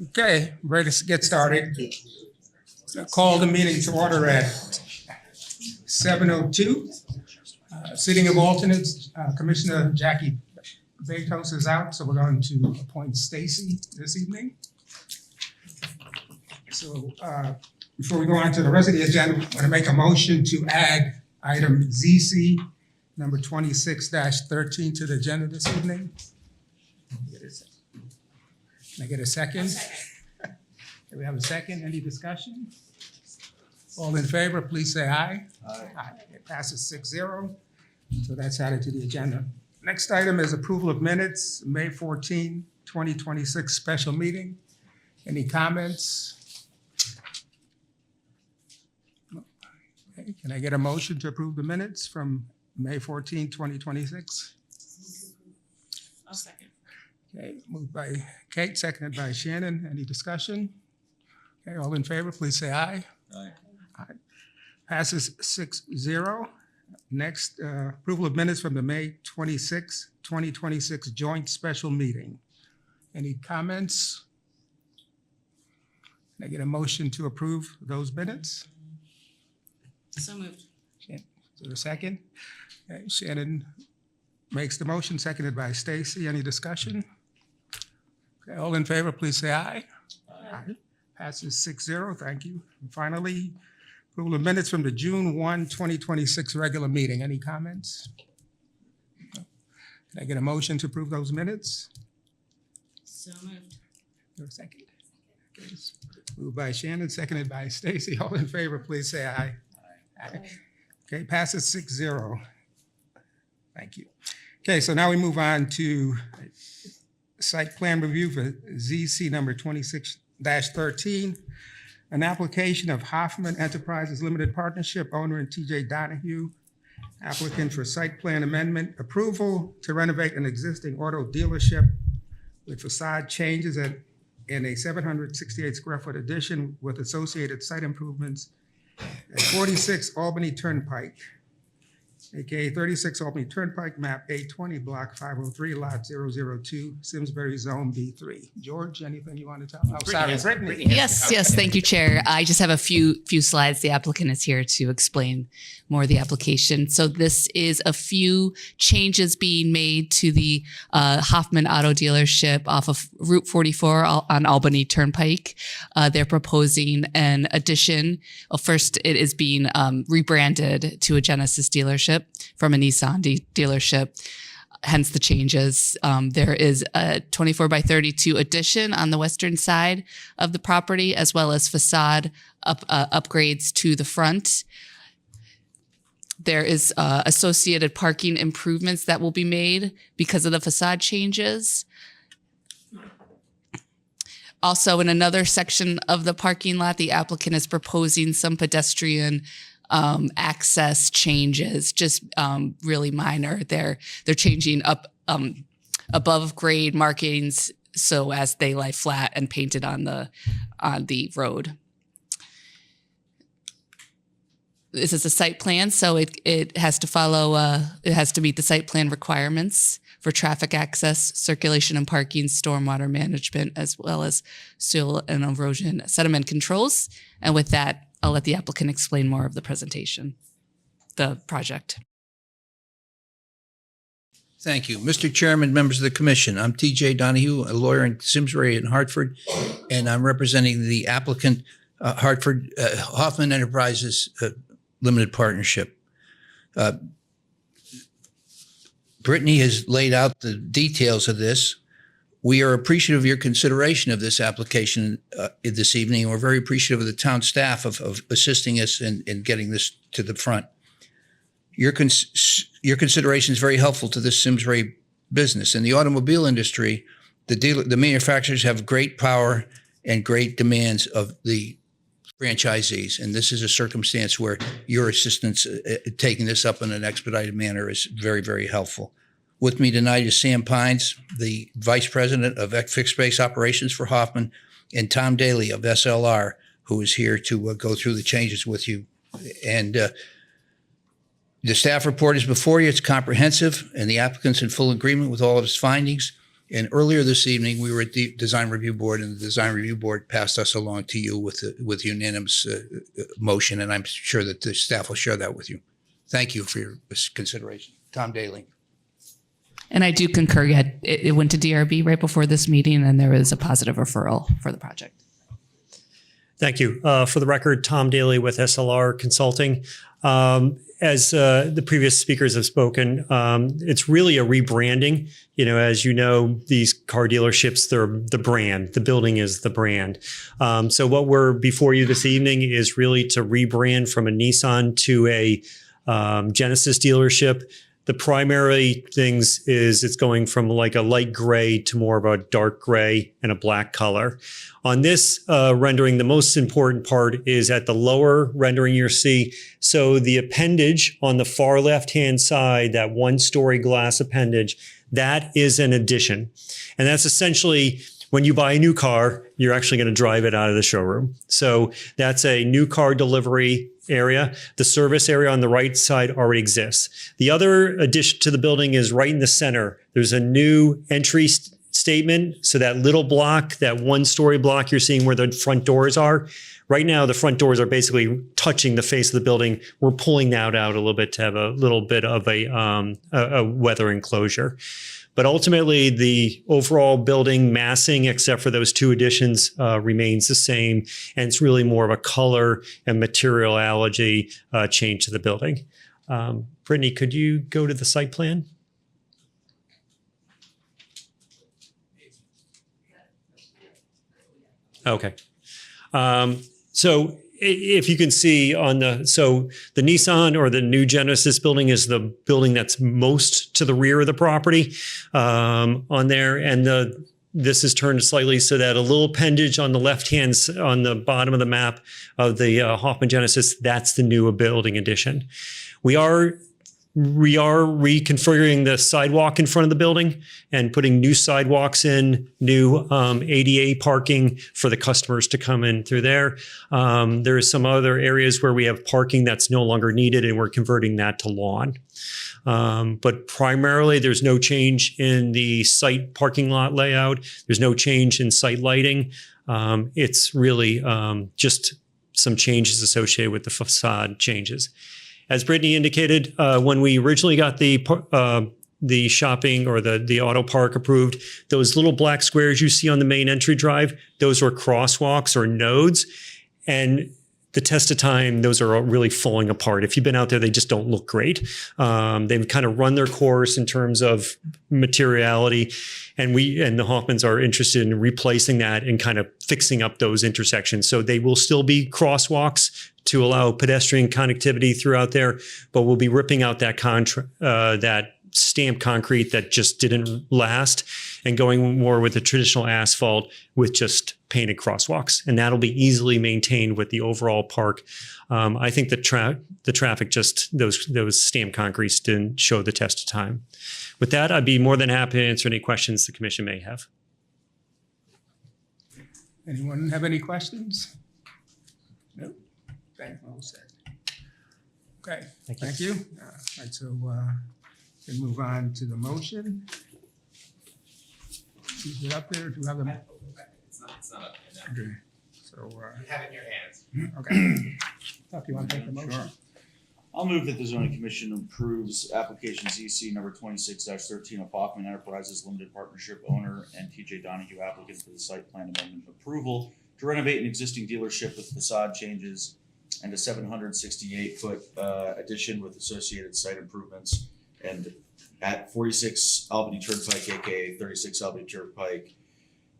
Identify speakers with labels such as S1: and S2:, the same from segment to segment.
S1: Okay, ready to get started. Call the meeting to order at 7:02. Sitting of alternates, Commissioner Jackie Betos is out, so we're going to appoint Stacy this evening. So before we go on to the rest of the agenda, I'm going to make a motion to add item ZC number 26-13 to the agenda this evening. Can I get a second? Do we have a second? Any discussion? All in favor, please say aye. Aye. It passes 6-0, so that's added to the agenda. Next item is approval of minutes, May 14, 2026 special meeting. Any comments? Okay, can I get a motion to approve the minutes from May 14, 2026?
S2: I'll second.
S1: Okay, moved by Kate, seconded by Shannon. Any discussion? Okay, all in favor, please say aye.
S3: Aye.
S1: Aye. Passes 6-0. Next, approval of minutes from the May 26, 2026 joint special meeting. Any comments? Can I get a motion to approve those minutes?
S2: So moved.
S1: Is there a second? Okay, Shannon makes the motion, seconded by Stacy. Any discussion? Okay, all in favor, please say aye. Aye. Passes 6-0, thank you. And finally, approval of minutes from the June 1, 2026 regular meeting. Any comments? No. Can I get a motion to approve those minutes?
S2: So moved.
S1: Is there a second? Okay, it's moved by Shannon, seconded by Stacy. All in favor, please say aye. Aye. Okay, passes 6-0. Thank you. Okay, so now we move on to site plan review for ZC number 26-13, an application of Hoffman Enterprises Limited Partnership, owner and TJ Donahue, applicant for site plan amendment approval to renovate an existing auto dealership with facade changes in a 768 square foot addition with associated site improvements at 46 Albany Turnpike, aka 36 Albany Turnpike, map 820, block 503, lot 002, Simsbury, zone B3. George, anything you want to tell? Oh, sorry, Brittany.
S2: Yes, thank you, Chair. I just have a few slides. The applicant is here to explain more of the application. So this is a few changes being made to the Hoffman Auto Dealership off of Route 44 on Albany Turnpike. They're proposing an addition. Well, first, it is being rebranded to a Genesis dealership from a Nissan dealership, hence the changes. There is a 24 by 32 addition on the western side of the property, as well as facade upgrades to the front. There is associated parking improvements that will be made because of the facade changes. Also, in another section of the parking lot, the applicant is proposing some pedestrian access changes, just really minor. They're changing up above grade markings so as they lie flat and painted on the road. This is a site plan, so it has to follow. It has to meet the site plan requirements for traffic access, circulation and parking, stormwater management, as well as soil and erosion sediment controls. And with that, I'll let the applicant explain more of the presentation, the project.
S3: Thank you. Mr. Chairman, members of the commission, I'm TJ Donahue, a lawyer in Simsbury in Hartford, and I'm representing the applicant, Hoffman Enterprises Limited Partnership. Brittany has laid out the details of this. We are appreciative of your consideration of this application this evening. We're very appreciative of the town staff of assisting us in getting this to the front. Your consideration is very helpful to this Simsbury business. In the automobile industry, the manufacturers have great power and great demands of the franchisees. And this is a circumstance where your assistance taking this up in an expedited manner is very, very helpful. With me tonight is Sam Pines, the Vice President of Fixed Base Operations for Hoffman, and Tom Daly of SLR, who is here to go through the changes with you. And the staff report is before you. It's comprehensive, and the applicant's in full agreement with all of its findings. And earlier this evening, we were at the Design Review Board, and the Design Review Board passed us along to you with unanimous motion, and I'm sure that the staff will share that with you. Thank you for your consideration. Tom Daly.
S2: And I do concur. It went to DRB right before this meeting, and there was a positive referral for the project.
S4: Thank you. For the record, Tom Daly with SLR Consulting. As the previous speakers have spoken, it's really a rebranding. As you know, these car dealerships, they're the brand. The building is the brand. So what we're before you this evening is really to rebrand from a Nissan to a Genesis dealership. The primary things is it's going from like a light gray to more of a dark gray and a black color. On this rendering, the most important part is at the lower rendering you see. So the appendage on the far left-hand side, that one-story glass appendage, that is an addition. And that's essentially when you buy a new car, you're actually going to drive it out of the showroom. So that's a new car delivery area. The service area on the right side already exists. The other addition to the building is right in the center. There's a new entry statement. So that little block, that one-story block you're seeing where the front doors are, right now the front doors are basically touching the face of the building. We're pulling that out a little bit to have a little bit of a weather enclosure. But ultimately, the overall building massing, except for those two additions, remains the same. And it's really more of a color and materiality change to the building. Brittany, could you go to the site plan? Okay. So if you can see on the Nissan or the new Genesis building is the building that's most to the rear of the property on there. And this is turned slightly so that a little appendage on the left hand, on the bottom of the map of the Hoffman Genesis, that's the new building addition. We are reconfiguring the sidewalk in front of the building and putting new sidewalks in, new ADA parking for the customers to come in through there. There are some other areas where we have parking that's no longer needed, and we're converting that to lawn. But primarily, there's no change in the site parking lot layout. There's no change in site lighting. It's really just some changes associated with the facade changes. As Brittany indicated, when we originally got the shopping or the auto park approved, those little black squares you see on the main entry drive, those were crosswalks or nodes. And the test of time, those are really falling apart. If you've been out there, they just don't look great. They've kind of run their course in terms of materiality. And the Hoffmans are interested in replacing that and kind of fixing up those intersections. So they will still be crosswalks to allow pedestrian connectivity throughout there, but we'll be ripping out that stamped concrete that just didn't last and going more with the traditional asphalt with just painted crosswalks. And that'll be easily maintained with the overall park. I think the traffic, just those stamped concretes didn't show the test of time. With that, I'd be more than happy to answer any questions the commission may have.
S1: Anyone have any questions? No? Okay, well said. Okay, thank you. All right, so we move on to the motion. Is it up there? Do you have them?
S5: It's not up there, no.
S1: Okay, so.
S5: You have it in your hands.
S1: Okay. If you want to take the motion.
S5: Sure. I'll move that the zoning commission approves application ZC number 26-13 of Hoffman Enterprises Limited Partnership owner and TJ Donahue applicant for the site plan amendment approval to renovate an existing dealership with facade changes and a 768-foot addition with associated site improvements, and at 46 Albany Turnpike, aka 36 Albany Turnpike,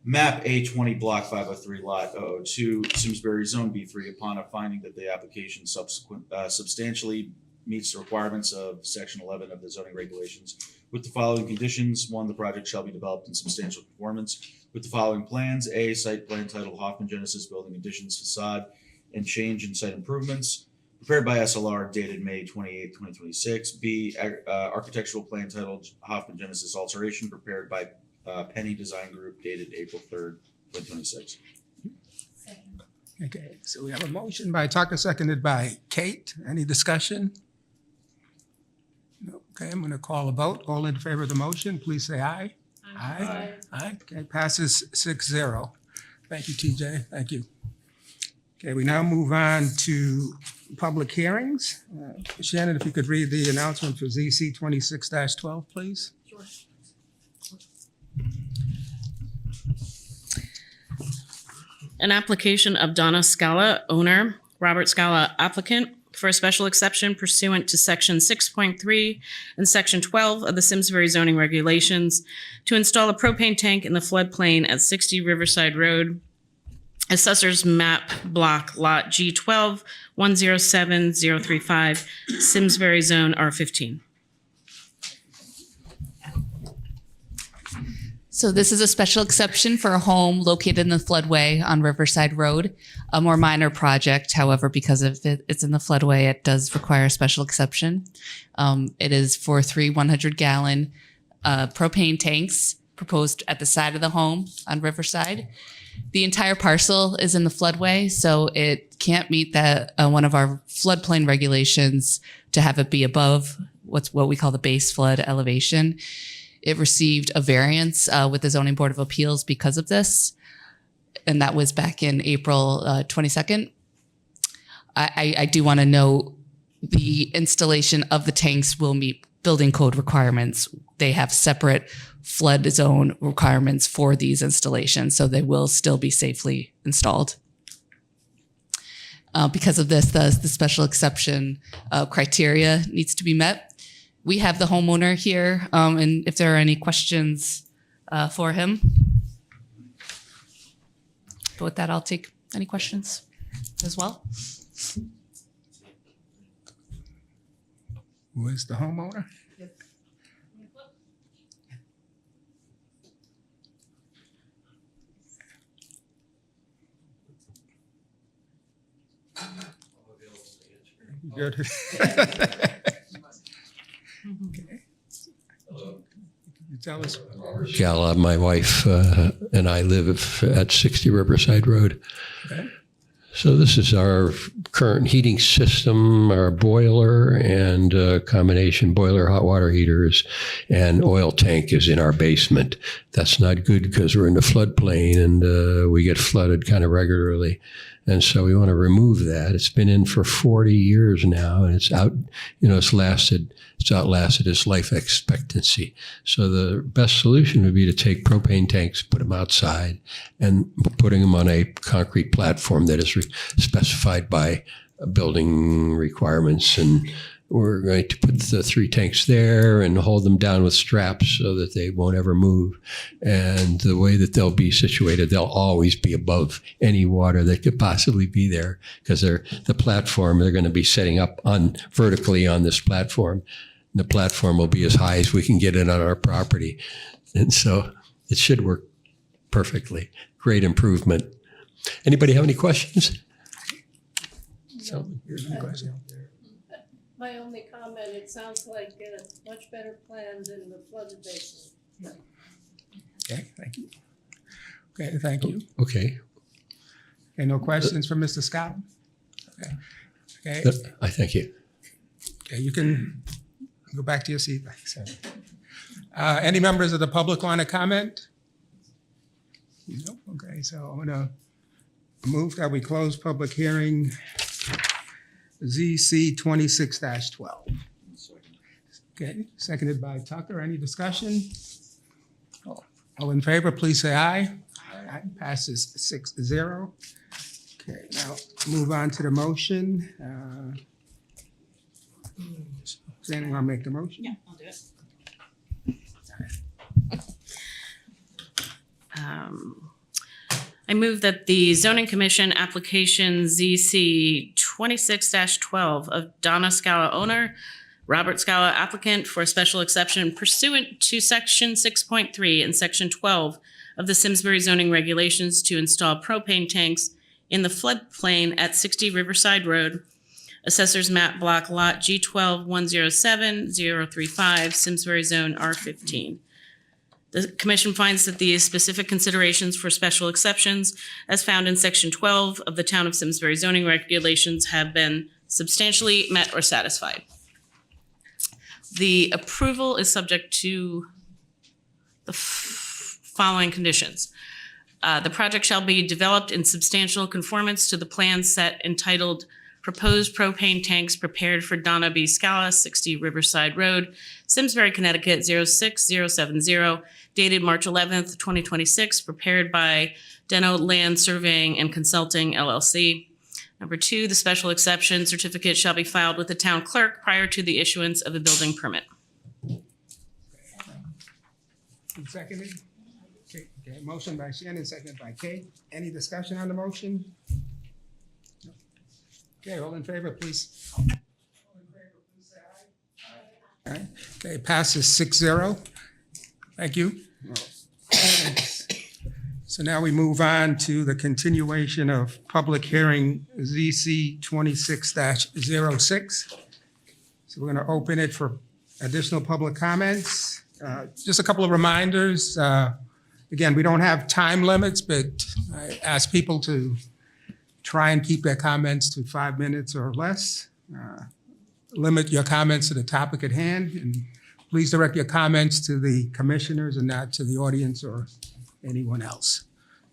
S5: map A20, block 503, lot 002, Simsbury, zone B3, upon a finding that the application substantially meets the requirements of section 11 of the zoning regulations with the following conditions. 1, the project shall be developed in substantial conformance with the following plans. A, site plan titled Hoffman Genesis Building Additions Facade and Change in Site Improvements, prepared by SLR, dated May 28, 2026. B, architectural plan titled Hoffman Genesis Alteration, prepared by Penny Design Group, dated April 3rd, 2026.
S1: Okay, so we have a motion by Tucker, seconded by Kate. Any discussion? No. Okay, I'm going to call a vote. All in favor of the motion, please say aye. Aye. Aye. Okay, passes 6-0. Thank you, TJ. Thank you. Okay, we now move on to public hearings. Shannon, if you could read the announcement for ZC 26-12, please.
S6: An application of Donna Scala, owner, Robert Scala, applicant, for a special exception pursuant to Section 6.3 and Section 12 of the Simsbury zoning regulations to install a propane tank in the floodplain at 60 Riverside Road, Assessor's Map Block Lot G12 107035, Simsbury Zone R15.
S2: So this is a special exception for a home located in the floodway on Riverside Road, a more minor project. However, because of it's in the floodway, it does require a special exception. It is for 3 100-gallon propane tanks proposed at the side of the home on Riverside. The entire parcel is in the floodway, so it can't meet that one of our floodplain regulations to have it be above what we call the base flood elevation. It received a variance with the Zoning Board of Appeals because of this, and that was back in April 22nd. I do want to note the installation of the tanks will meet building code requirements. They have separate flood zone requirements for these installations, so they will still be safely installed. Because of this, the special exception criteria needs to be met. We have the homeowner here, and if there are any questions for him. But with that, I'll take any questions as well.
S1: Who is the homeowner? Good. Okay. You tell us.
S7: Gala, my wife and I live at 60 Riverside Road.
S1: Okay.
S7: So this is our current heating system, our boiler, and combination boiler, hot water heaters, and oil tank is in our basement. That's not good because we're in the floodplain and we get flooded kind of regularly. And so we want to remove that. It's been in for 40 years now, and it's outlasted its life expectancy. So the best solution would be to take propane tanks, put them outside, and putting them on a concrete platform that is specified by building requirements. And we're going to put the 3 tanks there and hold them down with straps so that they won't ever move. And the way that they'll be situated, they'll always be above any water that could possibly be there because they're going to be setting up vertically on this platform. And the platform will be as high as we can get it on our property. And so it should work perfectly. Great improvement. Anybody have any questions?
S1: So here's the question.
S8: My only comment, it sounds like much better plan than the flooded basin.
S1: Okay, thank you. Okay, thank you.
S7: Okay.
S1: Okay, no questions for Mr. Scott? Okay. Okay.
S7: I thank you.
S1: Okay, you can go back to your seat. Thanks. Any members of the public want to comment? No? Okay, so I'm going to move that we close public hearing ZC 26-12. Okay, seconded by Tucker. Any discussion? All in favor, please say aye. Aye. Passes 6-0. Okay, now move on to the motion. Does anyone want to make the motion?
S6: Yeah, I'll do it. I move that the Zoning Commission application ZC 26-12 of Donna Scala, owner, Robert Scala, applicant, for a special exception pursuant to Section 6.3 and Section 12 of the Simsbury zoning regulations to install propane tanks in the floodplain at 60 Riverside Road, Assessor's Map Block Lot G12 107035, Simsbury Zone R15. The Commission finds that the specific considerations for special exceptions as found in Section 12 of the Town of Simsbury zoning regulations have been substantially met or satisfied. The approval is subject to the following conditions. The project shall be developed in substantial conformance to the plan set entitled Proposed Propane Tanks Prepared for Donna B. Scala, 60 Riverside Road, Simsbury, Connecticut, 06070, dated March 11th, 2026, prepared by Deno Land Surveying and Consulting, LLC. Number 2, the special exception certificate shall be filed with the town clerk prior to the issuance of a building permit.
S1: And seconded? Okay, motion by Shannon, seconded by Kate. Any discussion on the motion? No. Okay, all in favor, please. All in favor, please say aye. Aye. Okay, passes 6-0. Thank you. So now we move on to the continuation of public hearing ZC 26-06. So we're going to open it for additional public comments. Just a couple of reminders. Again, we don't have time limits, but I ask people to try and keep their comments to 5 minutes or less. Limit your comments to the topic at hand, and please direct your comments to the commissioners and not to the audience or anyone else.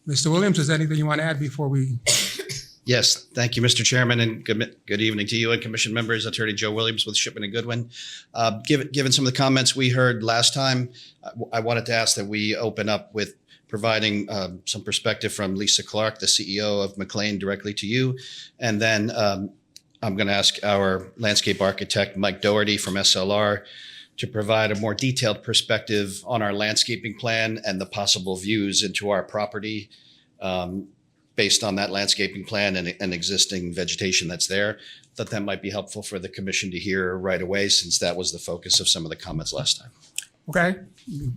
S1: Mr. Williams, is there anything you want to add before we?
S9: Yes, thank you, Mr. Chairman, and good evening to you and commission members. Attorney Joe Williams with Shipman and Goodwin. Given some of the comments we heard last time, I wanted to ask that we open up with providing some perspective from Lisa Clark, the CEO of McLean, directly to you. And then I'm going to ask our landscape architect, Mike Doherty from SLR, to provide a more detailed perspective on our landscaping plan and the possible views into our property based on that landscaping plan and existing vegetation that's there. Thought that might be helpful for the commission to hear right away, since that was the focus of some of the comments last time.
S1: Okay.
S10: Tony,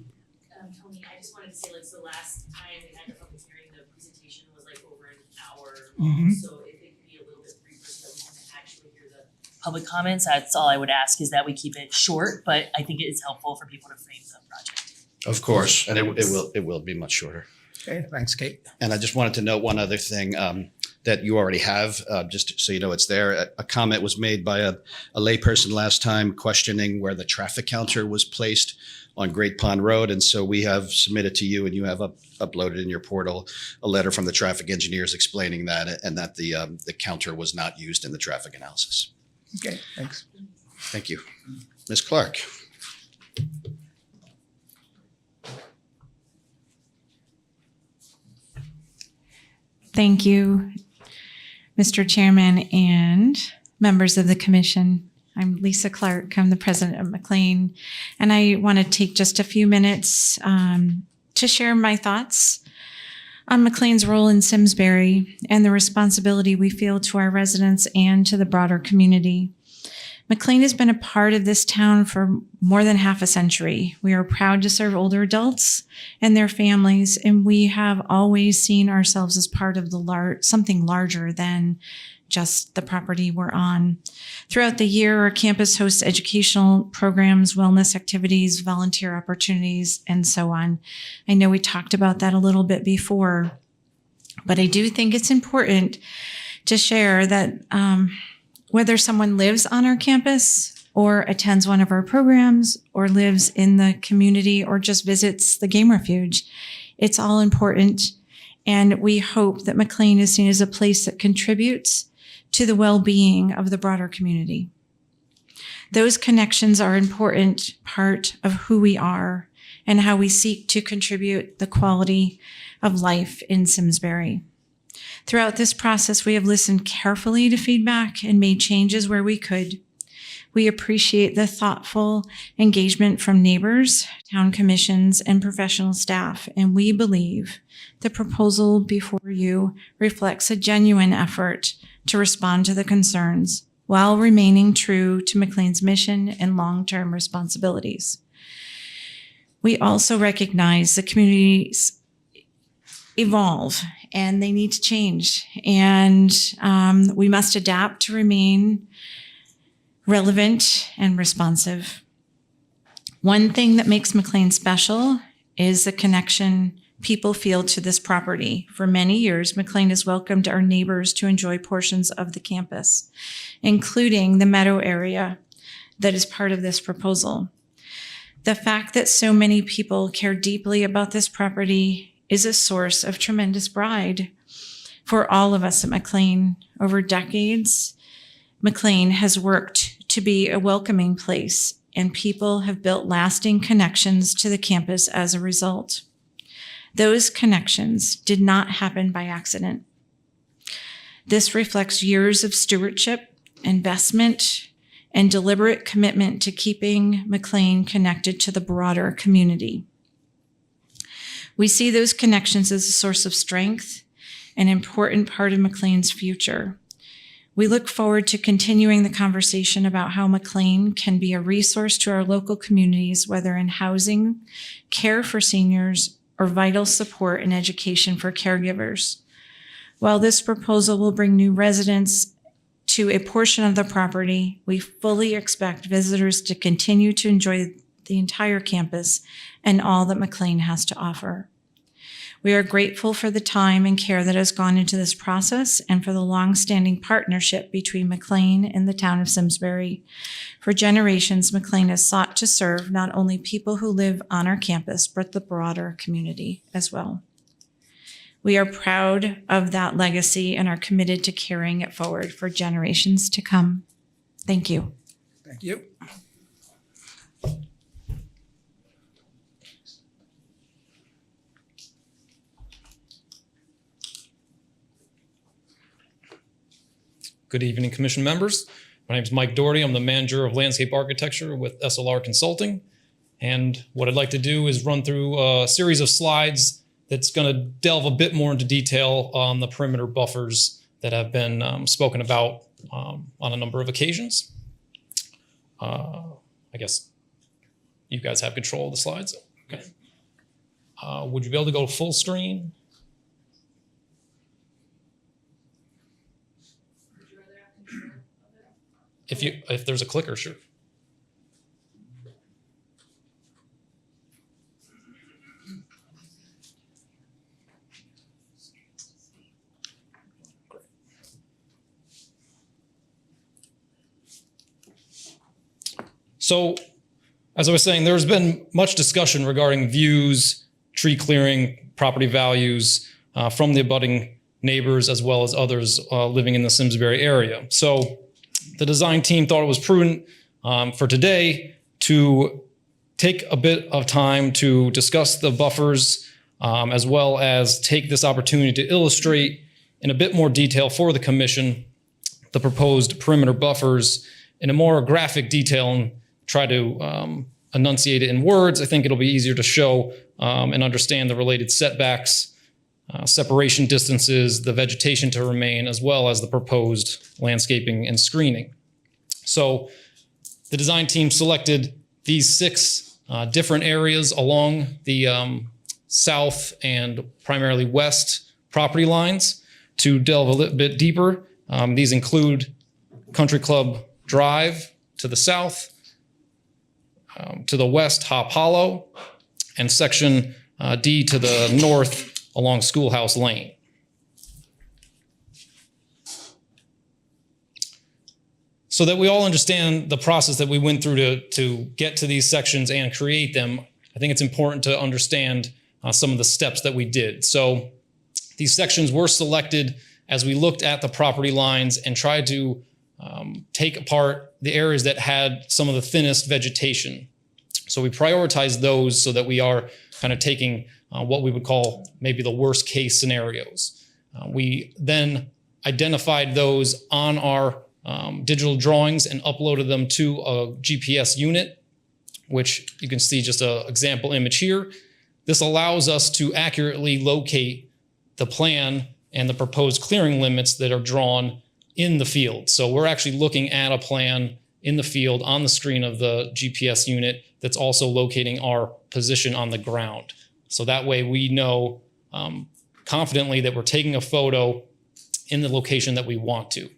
S10: I just wanted to say, like, so last time we had the public hearing, the presentation was like over an hour long.
S1: Mhm.
S10: So if it could be a little bit briefer so that we can actually hear the public comments, that's all I would ask, is that we keep it short, but I think it is helpful for people to frame the project.
S9: Of course, and it will be much shorter.
S1: Okay, thanks, Kate.
S9: And I just wanted to note one other thing that you already have, just so you know it's there. A comment was made by a layperson last time questioning where the traffic counter was placed on Great Pond Road. And so we have submitted to you, and you have uploaded in your portal a letter from the traffic engineers explaining that, and that the counter was not used in the traffic analysis.
S1: Okay, thanks.
S9: Thank you. Ms. Clark.
S11: Thank you, Mr. Chairman and members of the commission. I'm Lisa Clark. I'm the president of McLean, and I want to take just a few minutes to share my thoughts on McLean's role in Simsbury and the responsibility we feel to our residents and to the broader community. McLean has been a part of this town for more than half a century. We are proud to serve older adults and their families, and we have always seen ourselves as part of something larger than just the property we're on. Throughout the year, our campus hosts educational programs, wellness activities, volunteer opportunities, and so on. I know we talked about that a little bit before, but I do think it's important to share that whether someone lives on our campus or attends one of our programs or lives in the community or just visits the game refuge, it's all important. And we hope that McLean is seen as a place that contributes to the well-being of the broader community. Those connections are an important part of who we are and how we seek to contribute the quality of life in Simsbury. Throughout this process, we have listened carefully to feedback and made changes where we could. We appreciate the thoughtful engagement from neighbors, town commissions, and professional staff, and we believe the proposal before you reflects a genuine effort to respond to the concerns while remaining true to McLean's mission and long-term responsibilities. We also recognize the communities evolve and they need to change, and we must adapt to remain relevant and responsive. One thing that makes McLean special is the connection people feel to this property. For many years, McLean has welcomed our neighbors to enjoy portions of the campus, including the meadow area that is part of this proposal. The fact that so many people care deeply about this property is a source of tremendous pride for all of us at McLean. Over decades, McLean has worked to be a welcoming place, and people have built lasting connections to the campus as a result. Those connections did not happen by accident. This reflects years of stewardship, investment, and deliberate commitment to keeping McLean connected to the broader community. We see those connections as a source of strength, an important part of McLean's future. We look forward to continuing the conversation about how McLean can be a resource to our local communities, whether in housing, care for seniors, or vital support and education for caregivers. While this proposal will bring new residents to a portion of the property, we fully expect visitors to continue to enjoy the entire campus and all that McLean has to offer. We are grateful for the time and care that has gone into this process and for the long-standing partnership between McLean and the town of Simsbury. For generations, McLean has sought to serve not only people who live on our campus, but the broader community as well. We are proud of that legacy and are committed to carrying it forward for generations to come. Thank you.
S1: Thank you.
S12: Good evening, Commission members. My name is Mike Doherty. I'm the manager of landscape architecture with SLR Consulting. And what I'd like to do is run through a series of slides that's going to delve a bit more into detail on the perimeter buffers that have been spoken about on a number of occasions. I guess you guys have control of the slides. Okay. Would you be able to go full screen? If there's a clicker, sure. So, as I was saying, there's been much discussion regarding views, tree clearing, property values from the abutting neighbors as well as others living in the Simsbury area. So, the design team thought it was prudent for today to take a bit of time to discuss the buffers as well as take this opportunity to illustrate in a bit more detail for the commission the proposed perimeter buffers in a more graphic detail and try to enunciate it in words. I think it'll be easier to show and understand the related setbacks, separation distances, the vegetation to remain, as well as the proposed landscaping and screening. So the design team selected these 6 different areas along the south and primarily west property lines to delve a little bit deeper. These include Country Club Drive to the south, to the west, Hop Hollow, and Section D to the north along Schoolhouse Lane. So that we all understand the process that we went through to get to these sections and create them, I think it's important to understand some of the steps that we did. So these sections were selected as we looked at the property lines and tried to take apart the areas that had some of the thinnest vegetation. So we prioritized those so that we are kind of taking what we would call maybe the worst case scenarios. We then identified those on our digital drawings and uploaded them to a GPS unit, which you can see just an example image here. This allows us to accurately locate the plan and the proposed clearing limits that are drawn in the field. So we're actually looking at a plan in the field on the screen of the GPS unit that's also locating our position on the ground. So that way we know confidently that we're taking a photo in the location that we want to.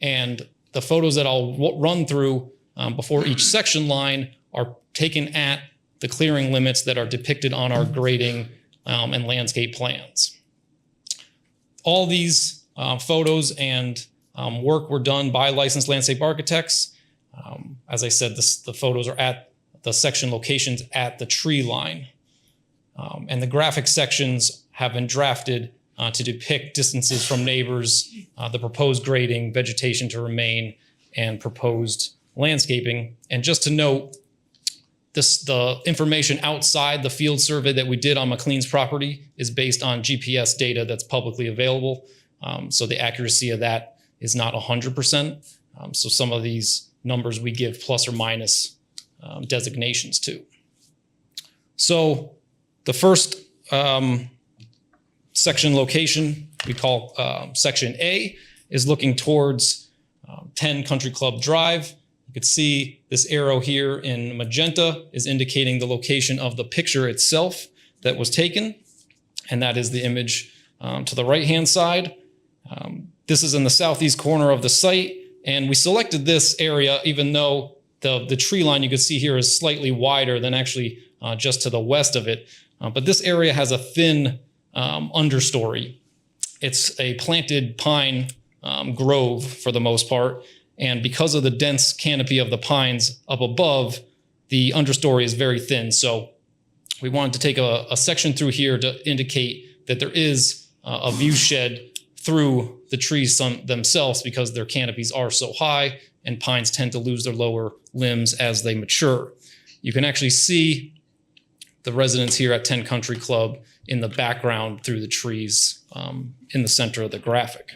S12: And the photos that I'll run through before each section line are taken at the clearing limits that are depicted on our grading and landscape plans. All these photos and work were done by licensed landscape architects. As I said, the photos are at the section locations at the tree line. And the graphic sections have been drafted to depict distances from neighbors, the proposed grading, vegetation to remain, and proposed landscaping. And just to note, the information outside the field survey that we did on McLean's property is based on GPS data that's publicly available. So the accuracy of that is not 100%. So some of these numbers we give plus or minus designations to. So the first section location we call section A is looking towards 10 Country Club Drive. You can see this arrow here in magenta is indicating the location of the picture itself that was taken, and that is the image to the right-hand side. This is in the southeast corner of the site, and we selected this area even though the tree line you can see here is slightly wider than actually just to the west of it. But this area has a thin understory. It's a planted pine grove for the most part. And because of the dense canopy of the pines up above, the understory is very thin. So we wanted to take a section through here to indicate that there is a view shed through the trees themselves because their canopies are so high and pines tend to lose their lower limbs as they mature. You can actually see the residents here at 10 Country Club in the background through the trees in the center of the graphic.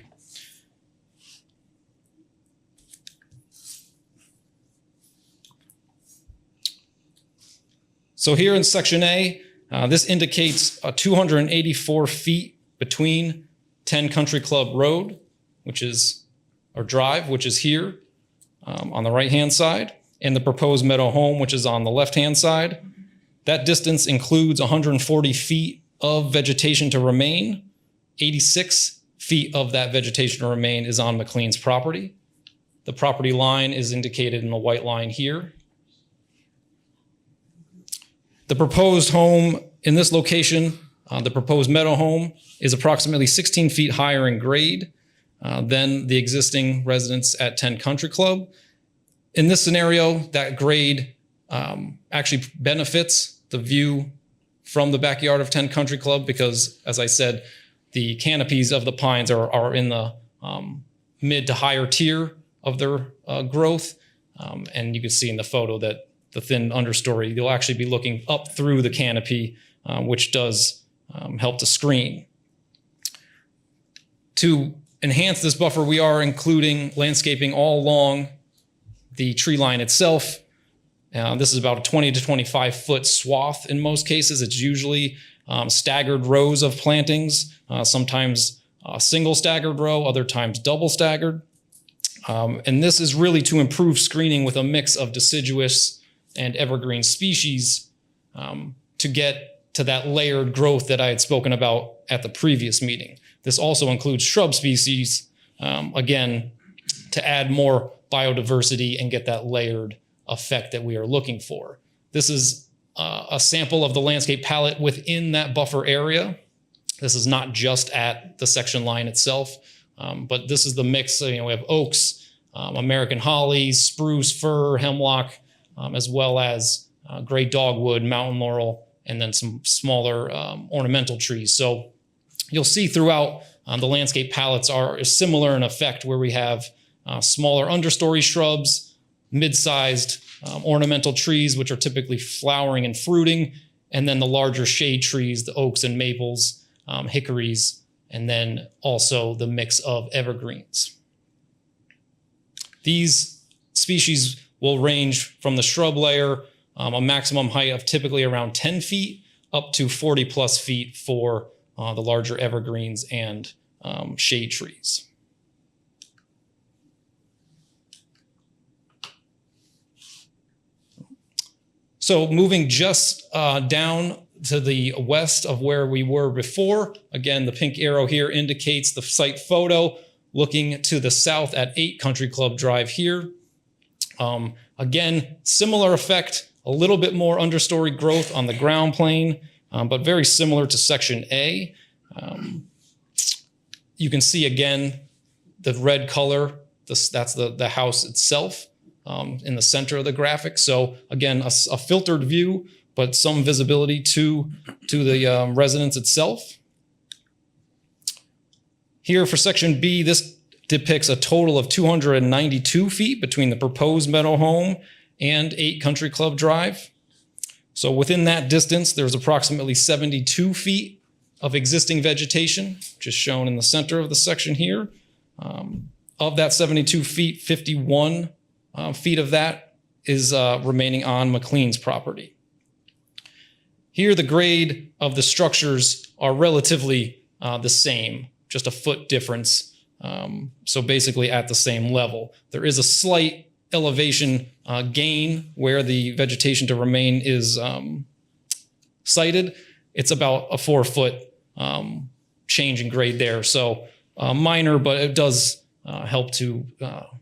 S12: So here in section A, this indicates 284 feet between 10 Country Club Road, or Drive, which is here on the right-hand side, and the proposed meadow home, which is on the left-hand side. That distance includes 140 feet of vegetation to remain. 86 feet of that vegetation to remain is on McLean's property. The property line is indicated in the white line here. The proposed home in this location, the proposed meadow home, is approximately 16 feet higher in grade than the existing residence at 10 Country Club. In this scenario, that grade actually benefits the view from the backyard of 10 Country Club because, as I said, the canopies of the pines are in the mid to higher tier of their growth. And you can see in the photo that the thin understory, you'll actually be looking up through the canopy, which does help to screen. To enhance this buffer, we are including landscaping all along the tree line itself. This is about a 20 to 25 foot swath in most cases. It's usually staggered rows of plantings, sometimes a single staggered row, other times double staggered. And this is really to improve screening with a mix of deciduous and evergreen species to get to that layered growth that I had spoken about at the previous meeting. This also includes shrub species, again, to add more biodiversity and get that layered effect that we are looking for. This is a sample of the landscape palette within that buffer area. This is not just at the section line itself, but this is the mix. We have oaks, American holly, spruce, fir, hemlock, as well as gray dogwood, mountain laurel, and then some smaller ornamental trees. So you'll see throughout the landscape palettes are similar in effect where we have smaller understory shrubs, mid-sized ornamental trees, which are typically flowering and fruiting, and then the larger shade trees, the oaks and maples, hickories, and then also the mix of evergreens. These species will range from the shrub layer, a maximum height of typically around 10 feet, up to 40 plus feet for the larger evergreens and shade trees. So moving just down to the west of where we were before, again, the pink arrow here indicates the site photo. Looking to the south at 8 Country Club Drive here. Again, similar effect, a little bit more understory growth on the ground plane, but very similar to Section A. You can see again the red color, that's the house itself. in the center of the graphic. So again, a filtered view, but some visibility to the residence itself. Here for section B, this depicts a total of 292 feet between the proposed meadow home and 8 Country Club Drive. So within that distance, there's approximately 72 feet of existing vegetation, just shown in the center of the section here. Of that 72 feet, 51 feet of that is remaining on McLean's property. Here, the grade of the structures are relatively the same, just a foot difference. So basically at the same level. There is a slight elevation gain where the vegetation to remain is sited. It's about a 4-foot change in grade there. So minor, but it does help to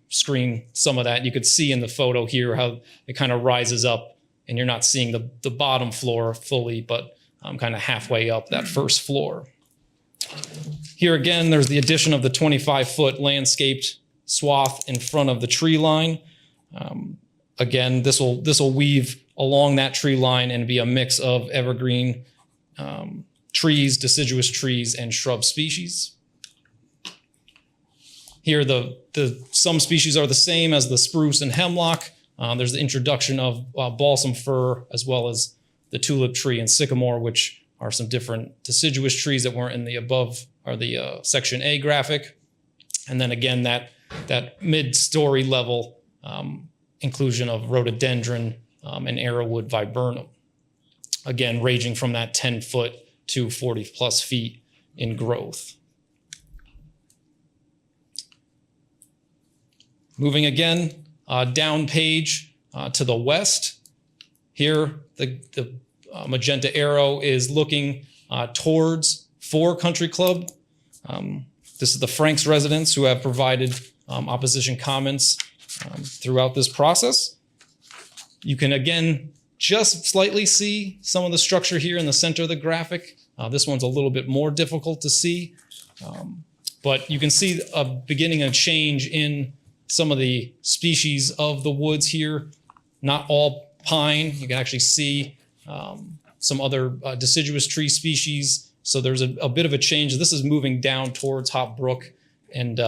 S12: screen some of that. You could see in the photo here how it kind of rises up, and you're not seeing the bottom floor fully, but kind of halfway up that first floor. Here again, there's the addition of the 25-foot landscaped swath in front of the tree line. Again, this will weave along that tree line and be a mix of evergreen trees, deciduous trees, and shrub species. Here, some species are the same as the spruce and hemlock. There's the introduction of balsam fir, as well as the tulip tree and sycamore, which are some different deciduous trees that weren't in the above or the section A graphic. And then again, that mid-story level inclusion of rhododendron and arrowwood viburnum. Again, ranging from that 10-foot to 40+ feet in growth. Moving again down page to the west. Here, the magenta arrow is looking towards 4 Country Club. This is the Franks residents who have provided opposition comments throughout this process. You can again just slightly see some of the structure here in the center of the graphic. This one's a little bit more difficult to see, but you can see a beginning of change in some of the species of the woods here. Not all pine. You can actually see some other deciduous tree species. So there's a bit of a change. This is moving down towards Hop Brook. And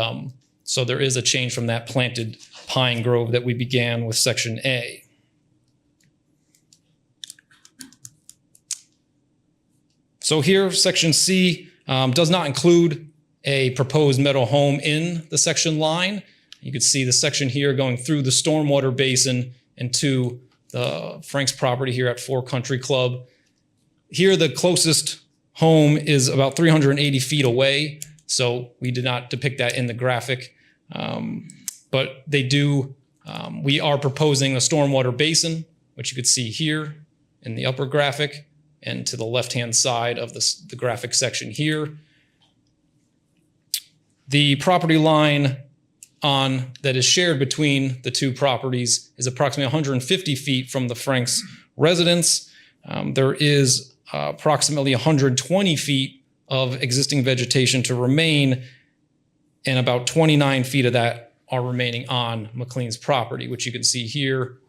S12: so there is a change from that planted pine grove that we began with section A. So here, section C does not include a proposed meadow home in the section line. You can see the section here going through the stormwater basin and to the Frank's property here at 4 Country Club. Here, the closest home is about 380 feet away, so we did not depict that in the graphic. But they do, we are proposing a stormwater basin, which you could see here in the upper graphic and to the left-hand side of the graphic section here. The property line that is shared between the 2 properties is approximately 150 feet from the Franks residence. There is approximately 120 feet of existing vegetation to remain, and about 29 feet of that are remaining on McLean's property, which you can see here.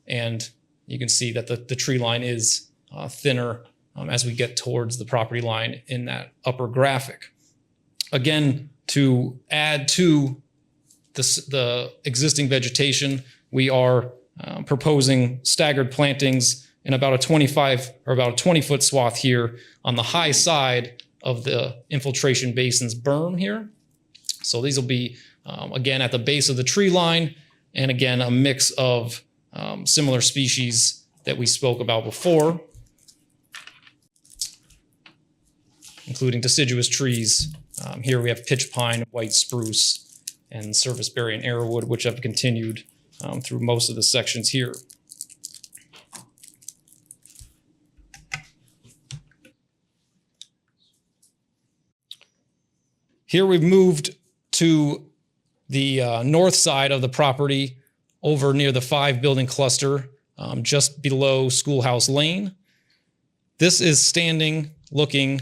S12: And you can see that the tree line is thinner as we get towards the property line in that upper graphic. Again, to add to the existing vegetation, we are proposing staggered plantings in about a 25 or about a 20-foot swath here on the high side of the infiltration basin's berm here. So these will be, again, at the base of the tree line, and again, a mix of similar species that we spoke about before, including deciduous trees. Here we have pitch pine, white spruce, and serviceberry and arrowwood, which have continued through most of the sections here. Here we've moved to the north side of the property over near the 5-building cluster, just below Schoolhouse Lane. This is standing looking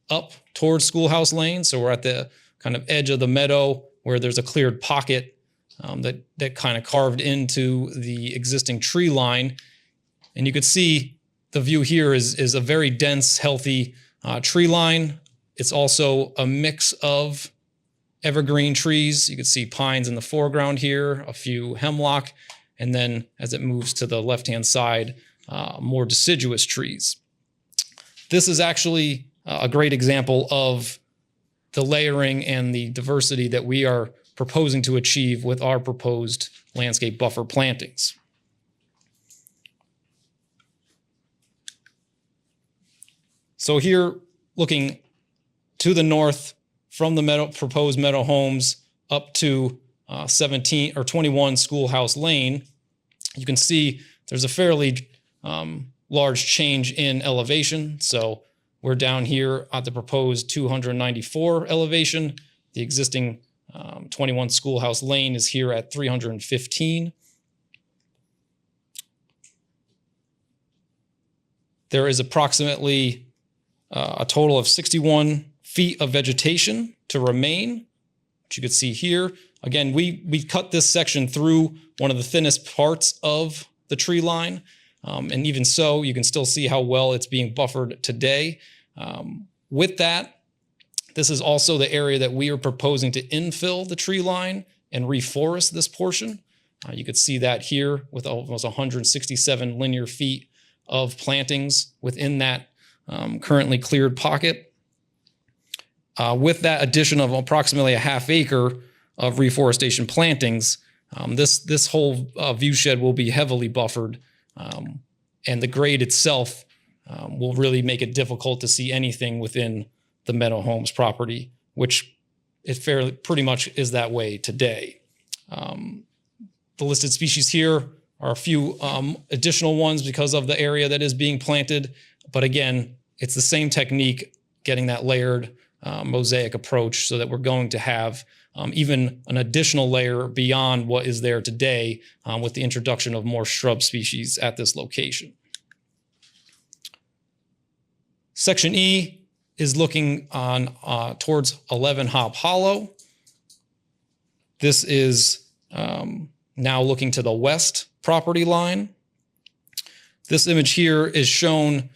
S12: up towards Schoolhouse Lane. So we're at the kind of edge of the meadow where there's a cleared pocket that kind of carved into the existing tree line. And you could see the view here is a very dense, healthy tree line. It's also a mix of evergreen trees. You can see pines in the foreground here, a few hemlock, and then as it moves to the left-hand side, more deciduous trees. This is actually a great example of the layering and the diversity that we are proposing to achieve with our proposed landscape buffer plantings. So here, looking to the north from the proposed meadow homes up to 17 or 21 Schoolhouse Lane, you can see there's a fairly large change in elevation. So we're down here at the proposed 294 elevation. The existing 21 Schoolhouse Lane is here at 315. There is approximately a total of 61 feet of vegetation to remain, which you can see here. Again, we cut this section through one of the thinnest parts of the tree line. And even so, you can still see how well it's being buffered today. With that, this is also the area that we are proposing to infill the tree line and reforest this portion. You could see that here with almost 167 linear feet of plantings within that currently cleared pocket. With that addition of approximately a half acre of reforestation plantings, this whole view shed will be heavily buffered, and the grade itself will really make it difficult to see anything within the Meadow Homes property, which it pretty much is that way today. The listed species here are a few additional ones because of the area that is being planted. But again, it's the same technique, getting that layered mosaic approach, so that we're going to have even an additional layer beyond what is there today with the introduction of more shrub species at this location. Section E is looking on towards 11 Hop Hollow. This is now looking to the west property line. This image here is shown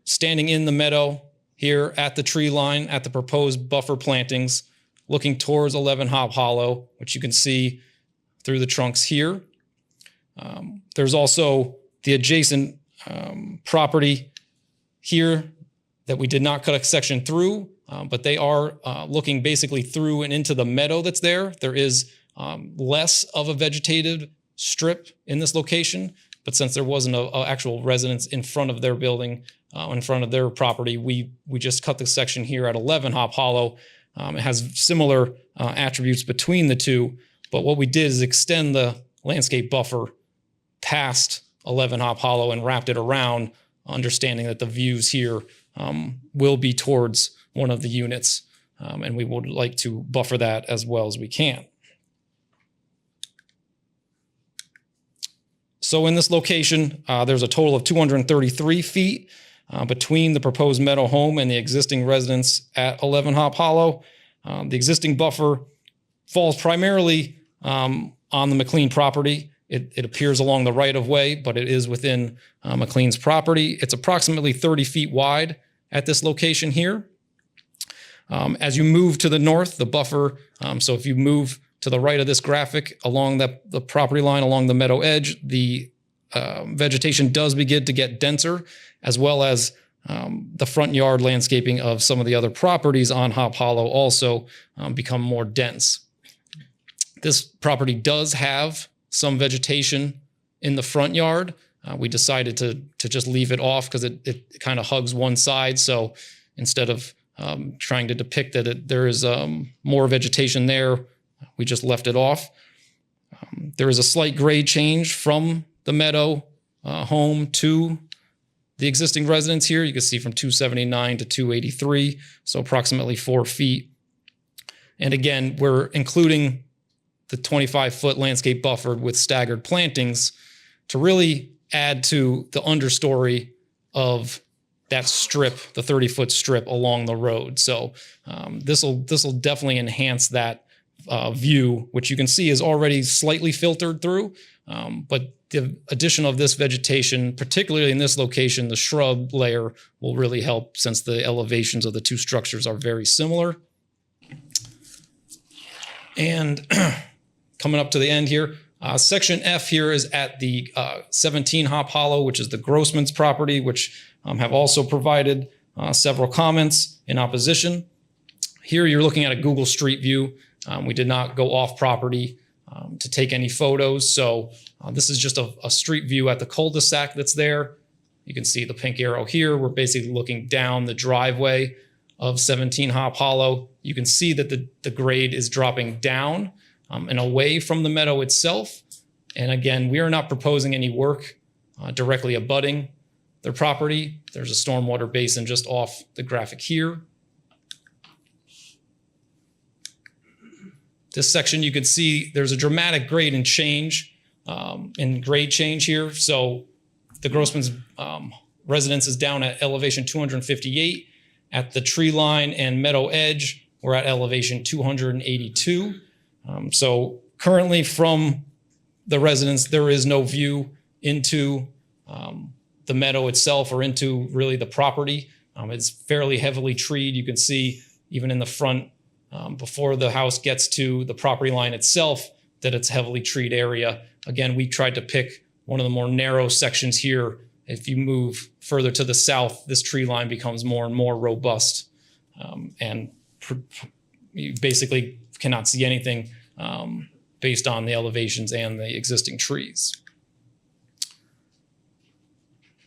S12: standing in the meadow here at the tree line at the proposed buffer plantings, looking towards 11 Hop Hollow, which you can see through the trunks here. There's also the adjacent property here that we did not cut a section through, but they are looking basically through and into the meadow that's there. There is less of a vegetated strip in this location, but since there wasn't an actual residence in front of their building, in front of their property, we just cut the section here at 11 Hop Hollow. It has similar attributes between the two, but what we did is extend the landscape buffer past 11 Hop Hollow and wrapped it around, understanding that the views here will be towards one of the units, and we would like to buffer that as well as we can. So in this location, there's a total of 233 feet between the proposed meadow home and the existing residence at 11 Hop Hollow. The existing buffer falls primarily on the McLean property. It appears along the right of way, but it is within McLean's property. It's approximately 30 feet wide at this location here. As you move to the north, the buffer, so if you move to the right of this graphic along the property line, along the meadow edge, the vegetation does begin to get denser, as well as the front yard landscaping of some of the other properties on Hop Hollow also become more dense. This property does have some vegetation in the front yard. We decided to just leave it off because it kind of hugs one side. So instead of trying to depict that there is more vegetation there, we just left it off. There is a slight grade change from the meadow home to the existing residence here. You can see from 279 to 283, so approximately 4 feet. And again, we're including the 25-foot landscape buffer with staggered plantings to really add to the understory of that strip, the 30-foot strip along the road. So this will definitely enhance that view, which you can see is already slightly filtered through. But the addition of this vegetation, particularly in this location, the shrub layer will really help since the elevations of the two structures are very similar. And coming up to the end here, section F here is at the 17 Hop Hollow, which is the Grossman's property, which have also provided several comments in opposition. Here you're looking at a Google Street View. We did not go off property to take any photos. So this is just a street view at the cul-de-sac that's there. You can see the pink arrow here. We're basically looking down the driveway of 17 Hop Hollow. You can see that the grade is dropping down and away from the meadow itself. And again, we are not proposing any work directly abutting their property. There's a stormwater basin just off the graphic here. This section, you can see there's a dramatic grade and change, grade change here. So the Grossman's residence is down at elevation 258. At the tree line and meadow edge, we're at elevation 282. So currently from the residence, there is no view into the meadow itself or into really the property. It's fairly heavily treed. You can see even in the front, before the house gets to the property line itself, that it's heavily treed area. Again, we tried to pick one of the more narrow sections here. If you move further to the south, this tree line becomes more and more robust, and you basically cannot see anything based on the elevations and the existing trees.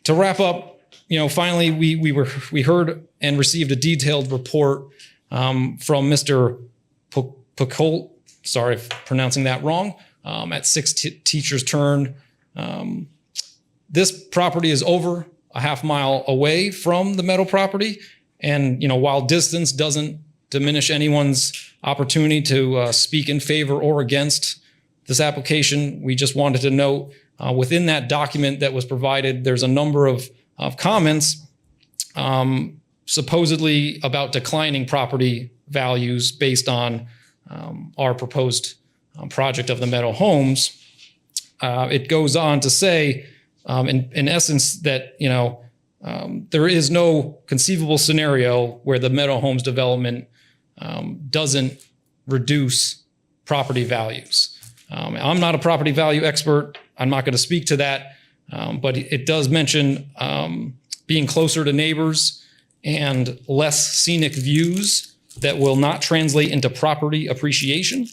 S12: To wrap up, finally, we heard and received a detailed report from Mr. Picoult, sorry if pronouncing that wrong, at 6 Teachers Turn. This property is over a half mile away from the meadow property. And, while distance doesn't diminish anyone's opportunity to speak in favor or against this application, we just wanted to note within that document that was provided, there's a number of comments supposedly about declining property values based on our proposed project of the Meadow Homes. It goes on to say, in essence, that there is no conceivable scenario where the Meadow Homes development doesn't reduce property values. I'm not a property value expert. I'm not going to speak to that, but it does mention being closer to neighbors and less scenic views that will not translate into property appreciation.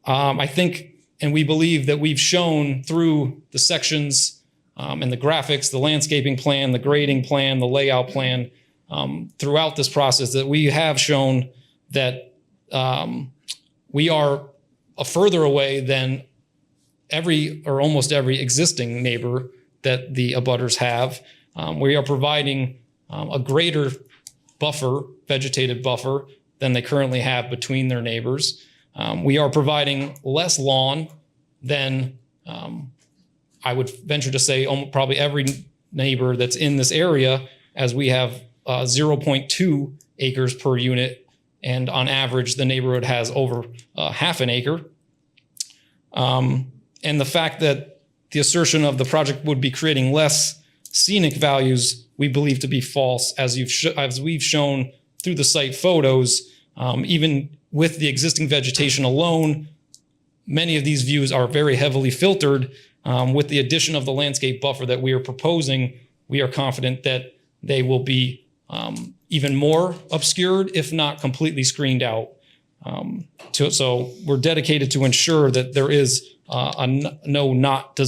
S12: I think, and we believe that we've shown through the sections and the graphics, the landscaping plan, the grading plan, the layout plan, throughout this process, that we have shown that we are further away than every or almost every existing neighbor that the abutters have. We are providing a greater buffer, vegetated buffer, than they currently have between their neighbors. We are providing less lawn than I would venture to say probably every neighbor that's in this area, as we have 0.2 acres per unit, and on average the neighborhood has over half an acre. And the fact that the assertion of the project would be creating less scenic values, we believe to be false, as we've shown through the site photos. Even with the existing vegetation alone, many of these views are very heavily filtered. With the addition of the landscape buffer that we are proposing, we are confident that they will be even more obscured, if not completely screened out. So we're dedicated to ensure that there is not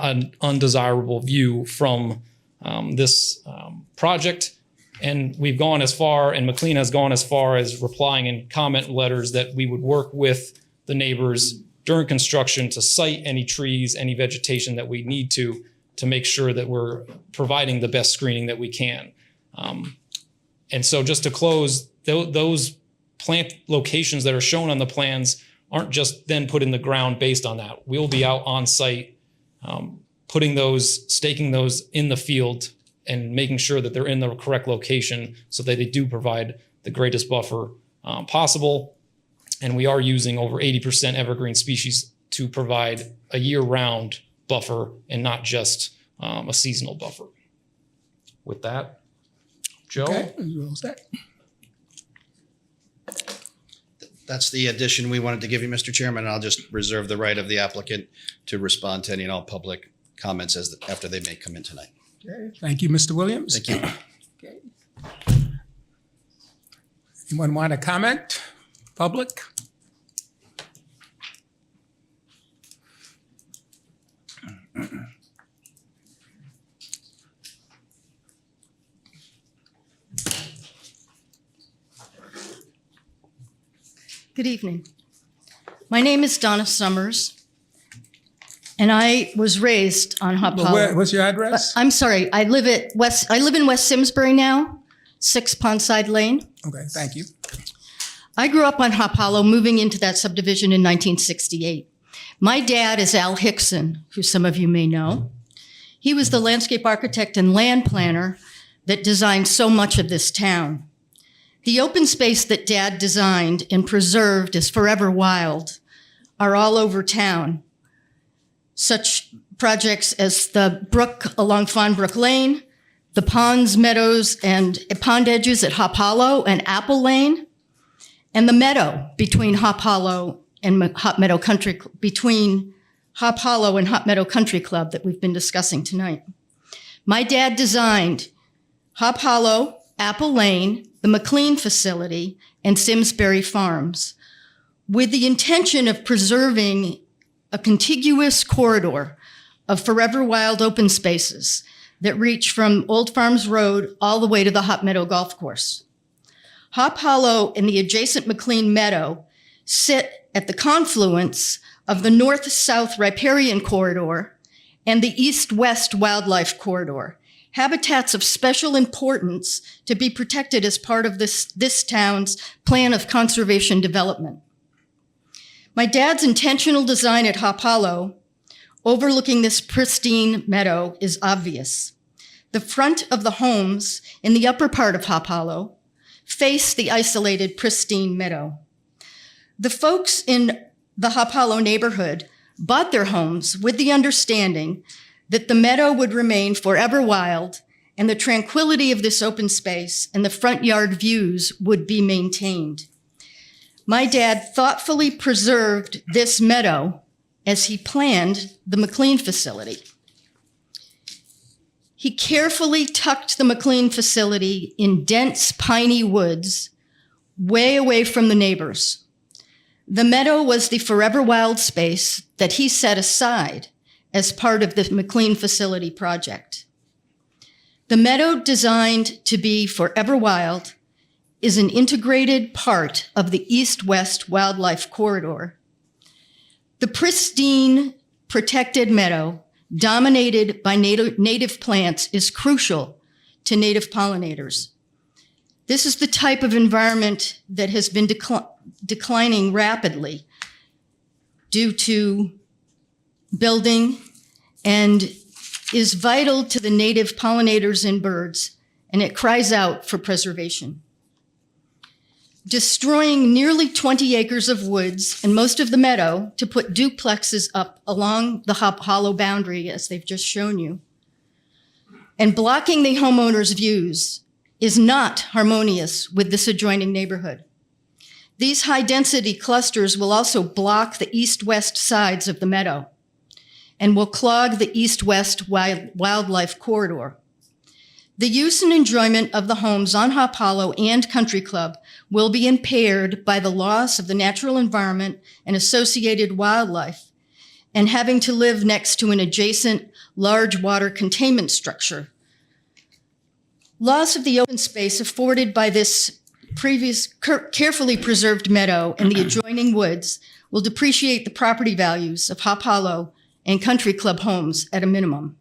S12: an undesirable view from this project. And we've gone as far, and McLean has gone as far as replying in comment letters that we would work with the neighbors during construction to site any trees, any vegetation that we need to make sure that we're providing the best screening that we can. And so just to close, those plant locations that are shown on the plans aren't just then put in the ground based on that. We'll be out on site, staking those in the field and making sure that they're in the correct location so that they do provide the greatest buffer possible. And we are using over 80% evergreen species to provide a year-round buffer and not just a seasonal buffer. With that, Joe?
S1: Okay, you all set?
S9: That's the addition we wanted to give you, Mr. Chairman, and I'll just reserve the right of the applicant to respond to any and all public comments after they may come in tonight.
S1: Okay, thank you, Mr. Williams.
S9: Thank you.
S1: Okay. Anyone want to comment? Public?
S13: Good evening. My name is Donna Summers, and I was raised on Hop Hollow.
S1: What's your address?
S13: I'm sorry, I live in West Simsbury now, 6 Pondside Lane.
S1: Okay, thank you.
S13: I grew up on Hop Hollow, moving into that subdivision in 1968. My dad is Al Hickson, who some of you may know. He was the landscape architect and land planner that designed so much of this town. The open space that Dad designed and preserved as forever wild are all over town. Such projects as the brook along Fawnbrook Lane, the ponds, meadows, and pond edges at Hop Hollow and Apple Lane, and the meadow between Hop Hollow and Hop Meadow Country, between Hop Hollow and Hop Meadow Country Club that we've been discussing tonight. My dad designed Hop Hollow, Apple Lane, the McLean facility, and Simsbury Farms with the intention of preserving a contiguous corridor of forever wild open spaces that reach from Old Farms Road all the way to the Hop Meadow Golf Course. Hop Hollow and the adjacent McLean Meadow sit at the confluence of the north-south riparian corridor and the east-west wildlife corridor, habitats of special importance to be protected as part of this town's plan of conservation development. My dad's intentional design at Hop Hollow, overlooking this pristine meadow, is obvious. The front of the homes in the upper part of Hop Hollow face the isolated, pristine meadow. The folks in the Hop Hollow neighborhood bought their homes with the understanding that the meadow would remain forever wild and the tranquility of this open space and the front yard views would be maintained. My dad thoughtfully preserved this meadow as he planned the McLean facility. He carefully tucked the McLean facility in dense piney woods, way away from the neighbors. The meadow was the forever wild space that he set aside as part of the McLean facility project. The meadow, designed to be forever wild, is an integrated part of the east-west wildlife corridor. The pristine, protected meadow, dominated by native plants, is crucial to native pollinators. This is the type of environment that has been declining rapidly due to building and is vital to the native pollinators and birds, and it cries out for preservation. Destroying nearly 20 acres of woods and most of the meadow to put duplexes up along the Hop Hollow boundary, as they've just shown you, and blocking the homeowners' views is not harmonious with this adjoining neighborhood. These high-density clusters will also block the east-west sides of the meadow and will clog the east-west wildlife corridor. The use and enjoyment of the homes on Hop Hollow and Country Club will be impaired by the loss of the natural environment and associated wildlife, and having to live next to an adjacent large water containment structure. Loss of the open space afforded by this previous carefully preserved meadow and the adjoining woods will depreciate the property values of Hop Hollow and Country Club homes at a minimum.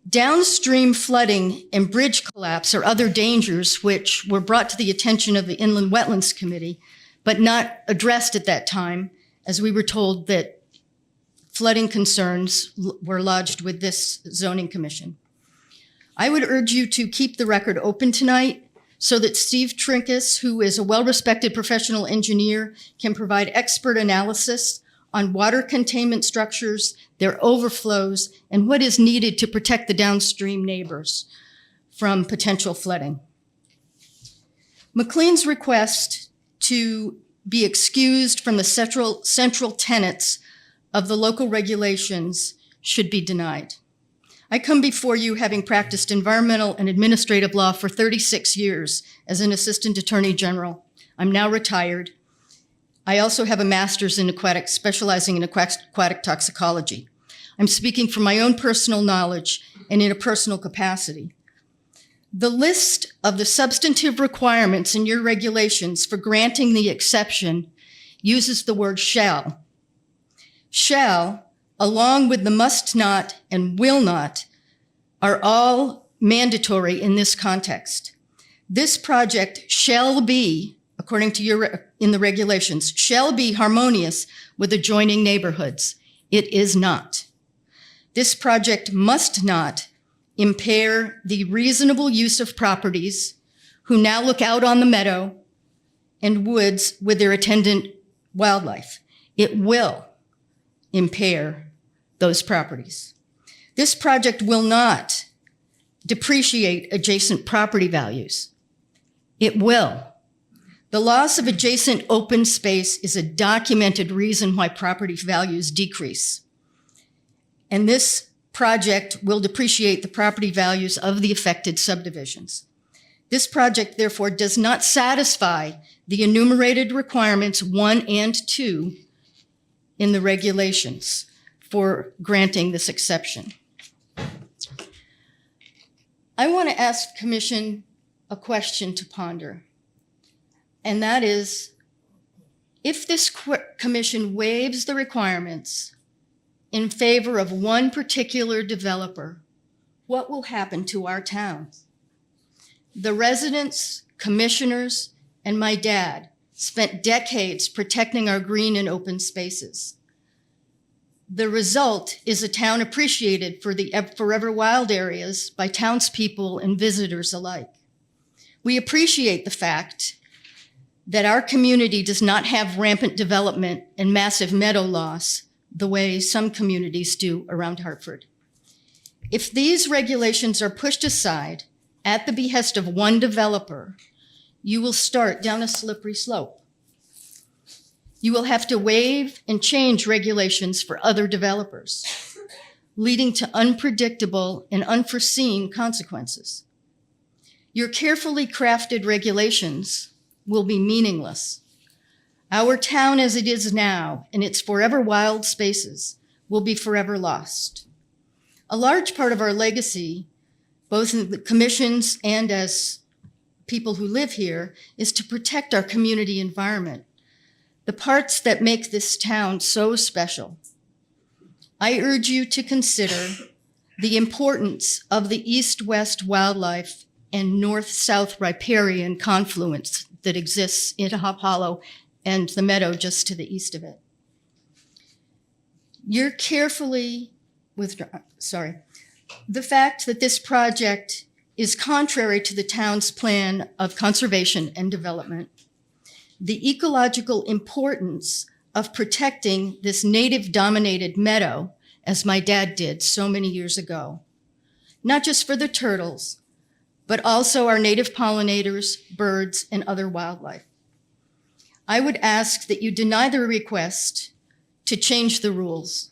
S13: Downstream flooding and bridge collapse are other dangers which were brought to the attention of the Inland Wetlands Committee, but not addressed at that time, as we were told that flooding concerns were lodged with this zoning commission. I would urge you to keep the record open tonight so that Steve Trinkus, who is a well-respected professional engineer, can provide expert analysis on water containment structures, their overflows, and what is needed to protect the downstream neighbors from potential flooding. McLean's request to be excused from the central tenets of the local regulations should be denied. I come before you having practiced environmental and administrative law for 36 years as an assistant attorney general. I'm now retired. I also have a master's in aquatics, specializing in aquatic toxicology. I'm speaking from my own personal knowledge and in a personal capacity. The list of the substantive requirements in your regulations for granting the exception uses the word shall. Shall, along with the must not and will not, are all mandatory in this context. This project shall be, according to in the regulations, shall be harmonious with adjoining neighborhoods. It is not. This project must not impair the reasonable use of properties who now look out on the meadow and woods with their attendant wildlife. It will impair those properties. This project will not depreciate adjacent property values. It will. The loss of adjacent open space is a documented reason why property values decrease. And this project will depreciate the property values of the affected subdivisions. This project, therefore, does not satisfy the enumerated requirements 1 and 2 in the regulations for granting this exception. I want to ask Commission a question to ponder, and that is, if this commission waives the requirements in favor of one particular developer, what will happen to our town? The residents, commissioners, and my dad spent decades protecting our green and open spaces. The result is a town appreciated for the forever wild areas by townspeople and visitors alike. We appreciate the fact that our community does not have rampant development and massive meadow loss the way some communities do around Hartford. If these regulations are pushed aside at the behest of one developer, you will start down a slippery slope. You will have to waive and change regulations for other developers, leading to unpredictable and unforeseen consequences. Your carefully crafted regulations will be meaningless. Our town as it is now, in its forever wild spaces, will be forever lost. A large part of our legacy, both in the commissions and as people who live here, is to protect our community environment, the parts that make this town so special. I urge you to consider the importance of the east-west wildlife and north-south riparian confluence that exists in Hop Hollow and the meadow just to the east of it. You're carefully the fact that this project is contrary to the town's plan of conservation and development, the ecological importance of protecting this native-dominated meadow, as my dad did so many years ago, not just for the turtles, but also our native pollinators, birds, and other wildlife. I would ask that you deny the request to change the rules.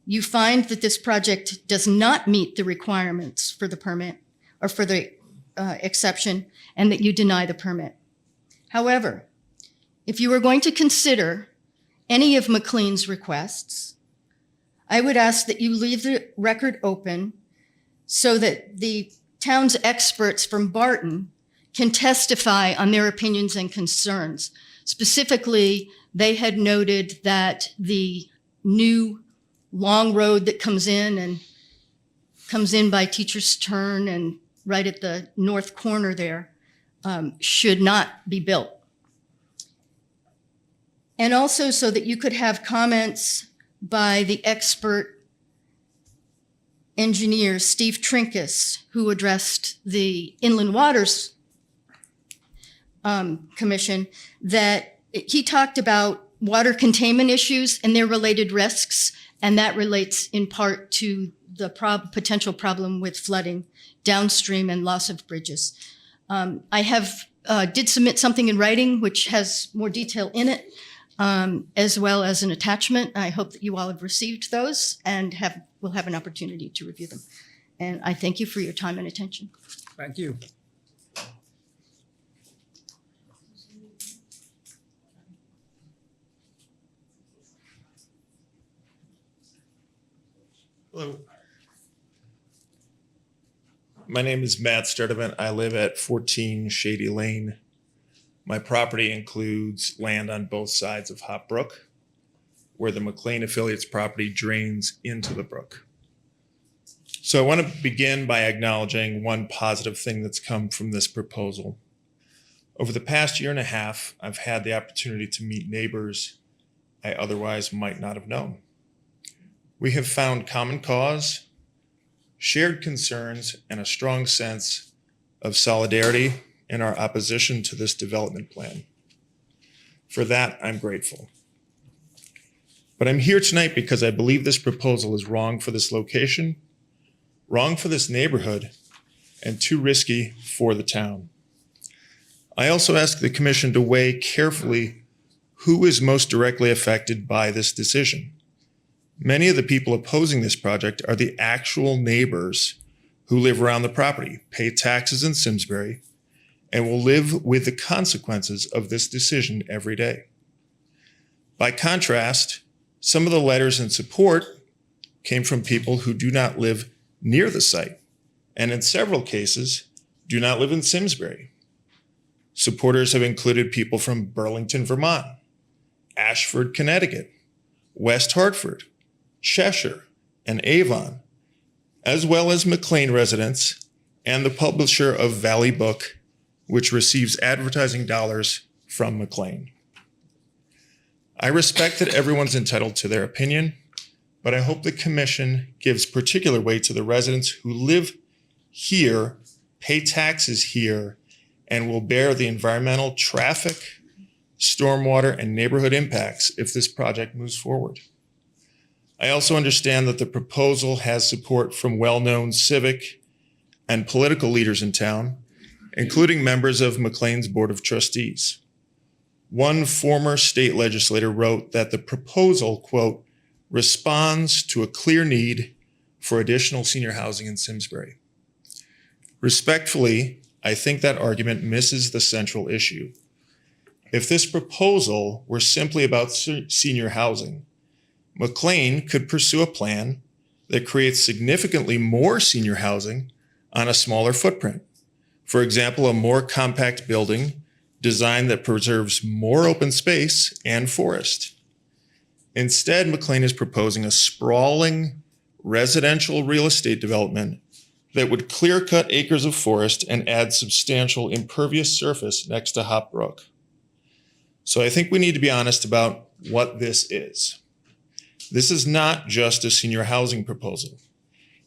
S13: You find that this project does not meet the requirements for the permit or for the exception, and that you deny the permit. However, if you are going to consider any of McLean's requests, I would ask that you leave the record open so that the town's experts from Barton can testify on their opinions and concerns. Specifically, they had noted that the new long road that comes in by Teacher's Turn and right at the north corner there should not be built. And also so that you could have comments by the expert engineer, Steve Trinkus, who addressed the inland waters Commission that he talked about water containment issues and their related risks, and that relates in part to the potential problem with flooding downstream and loss of bridges. I did submit something in writing which has more detail in it, as well as an attachment. I hope that you all have received those and will have an opportunity to review them. And I thank you for your time and attention.
S1: Thank you.
S14: Hello. My name is Matt Sturdivant. I live at 14 Shady Lane. My property includes land on both sides of Hop Brook, where the McLean Affiliates property drains into the brook. So I want to begin by acknowledging one positive thing that's come from this proposal. Over the past year and a half, I've had the opportunity to meet neighbors I otherwise might not have known. We have found common cause, shared concerns, and a strong sense of solidarity in our opposition to this development plan. For that, I'm grateful. But I'm here tonight because I believe this proposal is wrong for this location, wrong for this neighborhood, and too risky for the town. I also ask the commission to weigh carefully who is most directly affected by this decision. Many of the people opposing this project are the actual neighbors who live around the property, pay taxes in Simsbury, and will live with the consequences of this decision every day. By contrast, some of the letters in support came from people who do not live near the site, and in several cases, do not live in Simsbury. Supporters have included people from Burlington, Vermont, Ashford, Connecticut, West Hartford, Cheshire, and Avon, as well as McLean residents and the publisher of Valley Book, which receives advertising dollars from McLean. I respect that everyone's entitled to their opinion, but I hope the commission gives particular weight to the residents who live here, pay taxes here, and will bear the environmental, traffic, stormwater, and neighborhood impacts if this project moves forward. I also understand that the proposal has support from well-known civic and political leaders in town, including members of McLean's Board of Trustees. One former state legislator wrote that the proposal, quote, responds to a clear need for additional senior housing in Simsbury. Respectfully, I think that argument misses the central issue. If this proposal were simply about senior housing, McLean could pursue a plan that creates significantly more senior housing on a smaller footprint. For example, a more compact building design that preserves more open space and forest. Instead, McLean is proposing a sprawling residential real estate development that would clear-cut acres of forest and add substantial impervious surface next to Hop Brook. So I think we need to be honest about what this is. This is not just a senior housing proposal.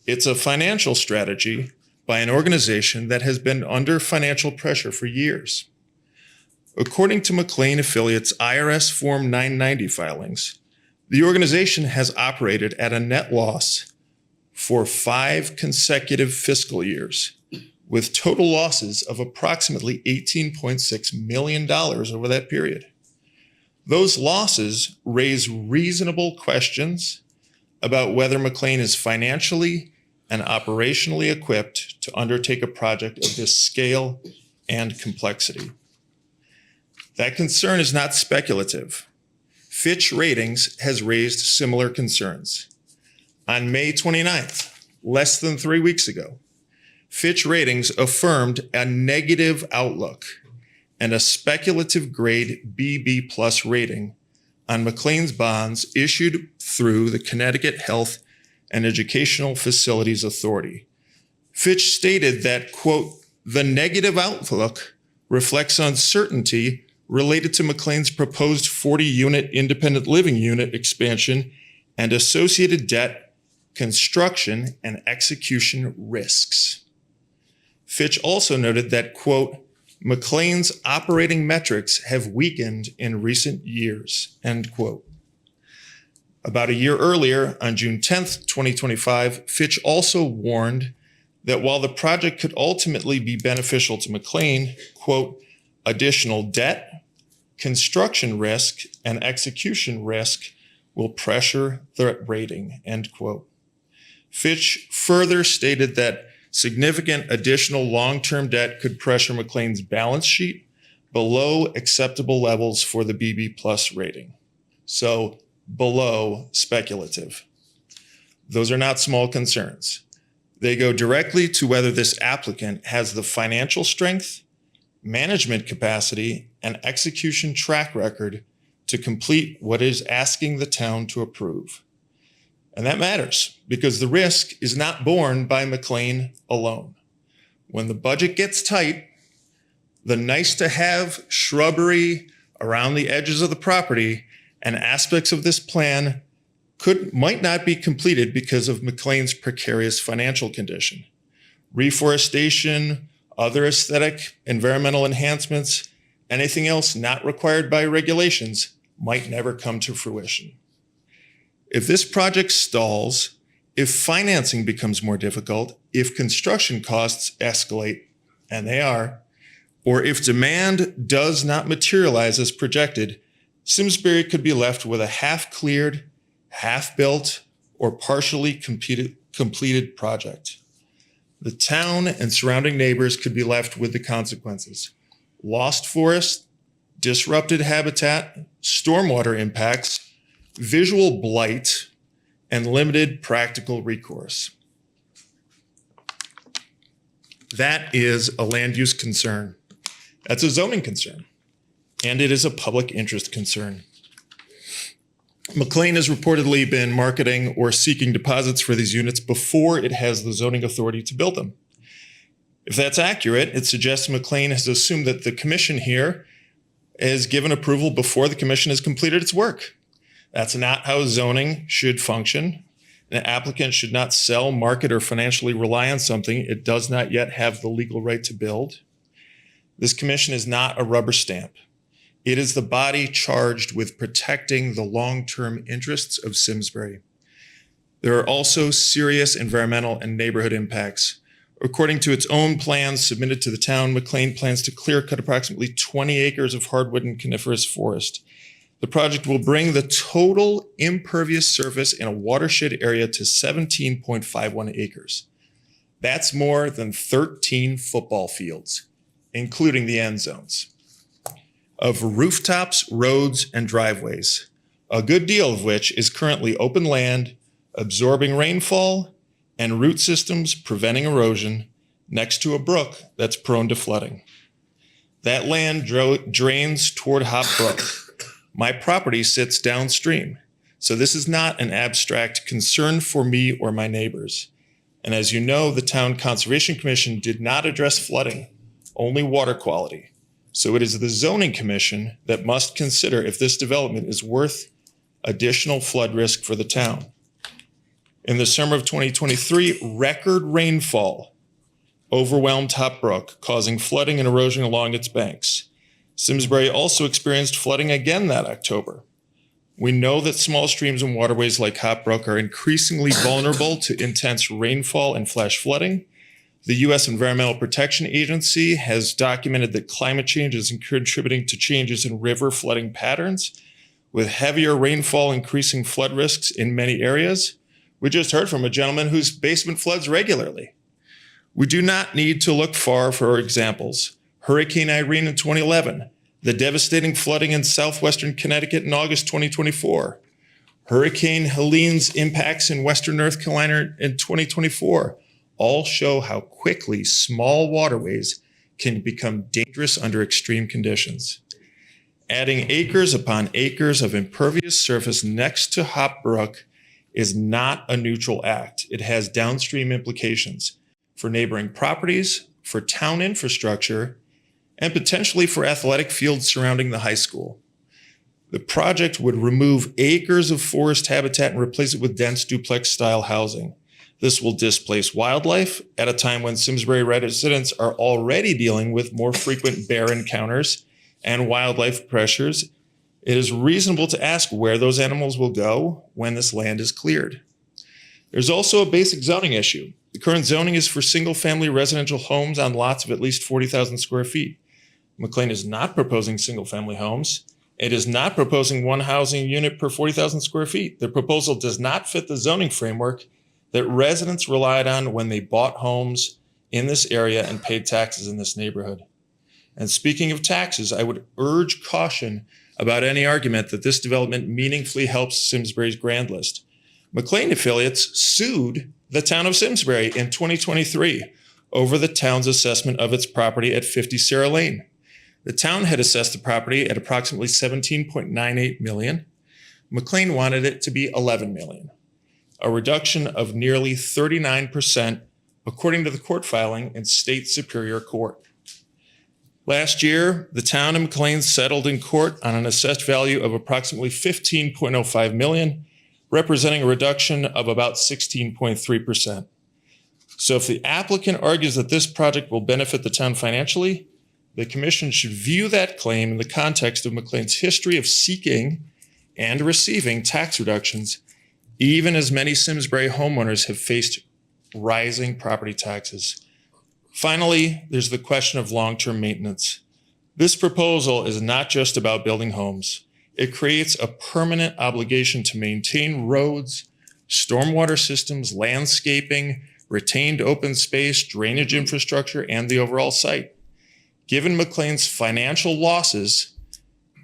S14: It's a financial strategy by an organization that has been under financial pressure for years. According to McLean Affiliates IRS Form 990 filings, the organization has operated at a net loss for 5 consecutive fiscal years, with total losses of approximately $18.6 million over that period. Those losses raise reasonable questions about whether McLean is financially and operationally equipped to undertake a project of this scale and complexity. That concern is not speculative. Fitch Ratings has raised similar concerns. On May 29th, less than 3 weeks ago, Fitch Ratings affirmed a negative outlook and a speculative grade BB plus rating on McLean's bonds issued through the Connecticut Health and Educational Facilities Authority. Fitch stated that, quote, the negative outlook reflects uncertainty related to McLean's proposed 40-unit independent living unit expansion and associated debt, construction, and execution risks. Fitch also noted that, quote, McLean's operating metrics have weakened in recent years, end quote. About a year earlier, on June 10th, 2025, Fitch also warned that while the project could ultimately be beneficial to McLean, quote, additional debt, construction risk, and execution risk will pressure the rating, end quote. Fitch further stated that significant additional long-term debt could pressure McLean's balance sheet below acceptable levels for the BB plus rating. So below speculative. Those are not small concerns. They go directly to whether this applicant has the financial strength, management capacity, and execution track record to complete what is asking the town to approve. And that matters because the risk is not borne by McLean alone. When the budget gets tight, the nice to have shrubbery around the edges of the property and aspects of this plan might not be completed because of McLean's precarious financial condition. Reforestation, other aesthetic, environmental enhancements, anything else not required by regulations might never come to fruition. If this project stalls, if financing becomes more difficult, if construction costs escalate, and they are, or if demand does not materialize as projected, Simsbury could be left with a half-cleared, half-built, or partially completed project. The town and surrounding neighbors could be left with the consequences: lost forest, disrupted habitat, stormwater impacts, visual blight, and limited practical recourse. That is a land use concern. That's a zoning concern. And it is a public interest concern. McLean has reportedly been marketing or seeking deposits for these units before it has the zoning authority to build them. If that's accurate, it suggests McLean has assumed that the commission here is given approval before the commission has completed its work. That's not how zoning should function. An applicant should not sell, market, or financially rely on something it does not yet have the legal right to build. This commission is not a rubber stamp. It is the body charged with protecting the long-term interests of Simsbury. There are also serious environmental and neighborhood impacts. According to its own plans submitted to the town, McLean plans to clear cut approximately 20 acres of hardwood and coniferous forest. The project will bring the total impervious surface in a watershed area to 17.51 acres. That's more than 13 football fields, including the end zones, of rooftops, roads, and driveways, a good deal of which is currently open land, absorbing rainfall, and root systems preventing erosion next to a brook that's prone to flooding. That land drains toward Hop Brook. My property sits downstream, so this is not an abstract concern for me or my neighbors. And as you know, the Town Conservation Commission did not address flooding, only water quality. So it is the Zoning Commission that must consider if this development is worth additional flood risk for the town. In the summer of 2023, record rainfall overwhelmed Hop Brook, causing flooding and erosion along its banks. Simsbury also experienced flooding again that October. We know that small streams and waterways like Hop Brook are increasingly vulnerable to intense rainfall and flash flooding. The U.S. Environmental Protection Agency has documented that climate change is contributing to changes in river flooding patterns, with heavier rainfall increasing flood risks in many areas. We just heard from a gentleman whose basement floods regularly. We do not need to look far for examples. Hurricane Irene in 2011, the devastating flooding in southwestern Connecticut in August 2024, Hurricane Helene's impacts in western North Carolina in 2024, all show how quickly small waterways can become dangerous under extreme conditions. Adding acres upon acres of impervious surface next to Hop Brook is not a neutral act. It has downstream implications for neighboring properties, for town infrastructure, and potentially for athletic fields surrounding the high school. The project would remove acres of forest habitat and replace it with dense duplex-style housing. This will displace wildlife at a time when Simsbury residents are already dealing with more frequent bear encounters and wildlife pressures. It is reasonable to ask where those animals will go when this land is cleared. There's also a basic zoning issue. The current zoning is for single-family residential homes on lots of at least 40,000 square feet. McLean is not proposing single-family homes. It is not proposing one housing unit per 40,000 square feet. The proposal does not fit the zoning framework that residents relied on when they bought homes in this area and paid taxes in this neighborhood. And speaking of taxes, I would urge caution about any argument that this development meaningfully helps Simsbury's grand list. McLean affiliates sued the town of Simsbury in 2023 over the town's assessment of its property at 50 Sarah Lane. The town had assessed the property at approximately $17.98 million. McLean wanted it to be $11 million, a reduction of nearly 39%, according to the court filing in State Superior Court. Last year, the town of McLean settled in court on an assessed value of approximately $15.05 million, representing a reduction of about 16.3%. So if the applicant argues that this project will benefit the town financially, the commission should view that claim in the context of McLean's history of seeking and receiving tax reductions, even as many Simsbury homeowners have faced rising property taxes. Finally, there's the question of long-term maintenance. This proposal is not just about building homes. It creates a permanent obligation to maintain roads, stormwater systems, landscaping, retained open space, drainage infrastructure, and the overall site. Given McLean's financial losses,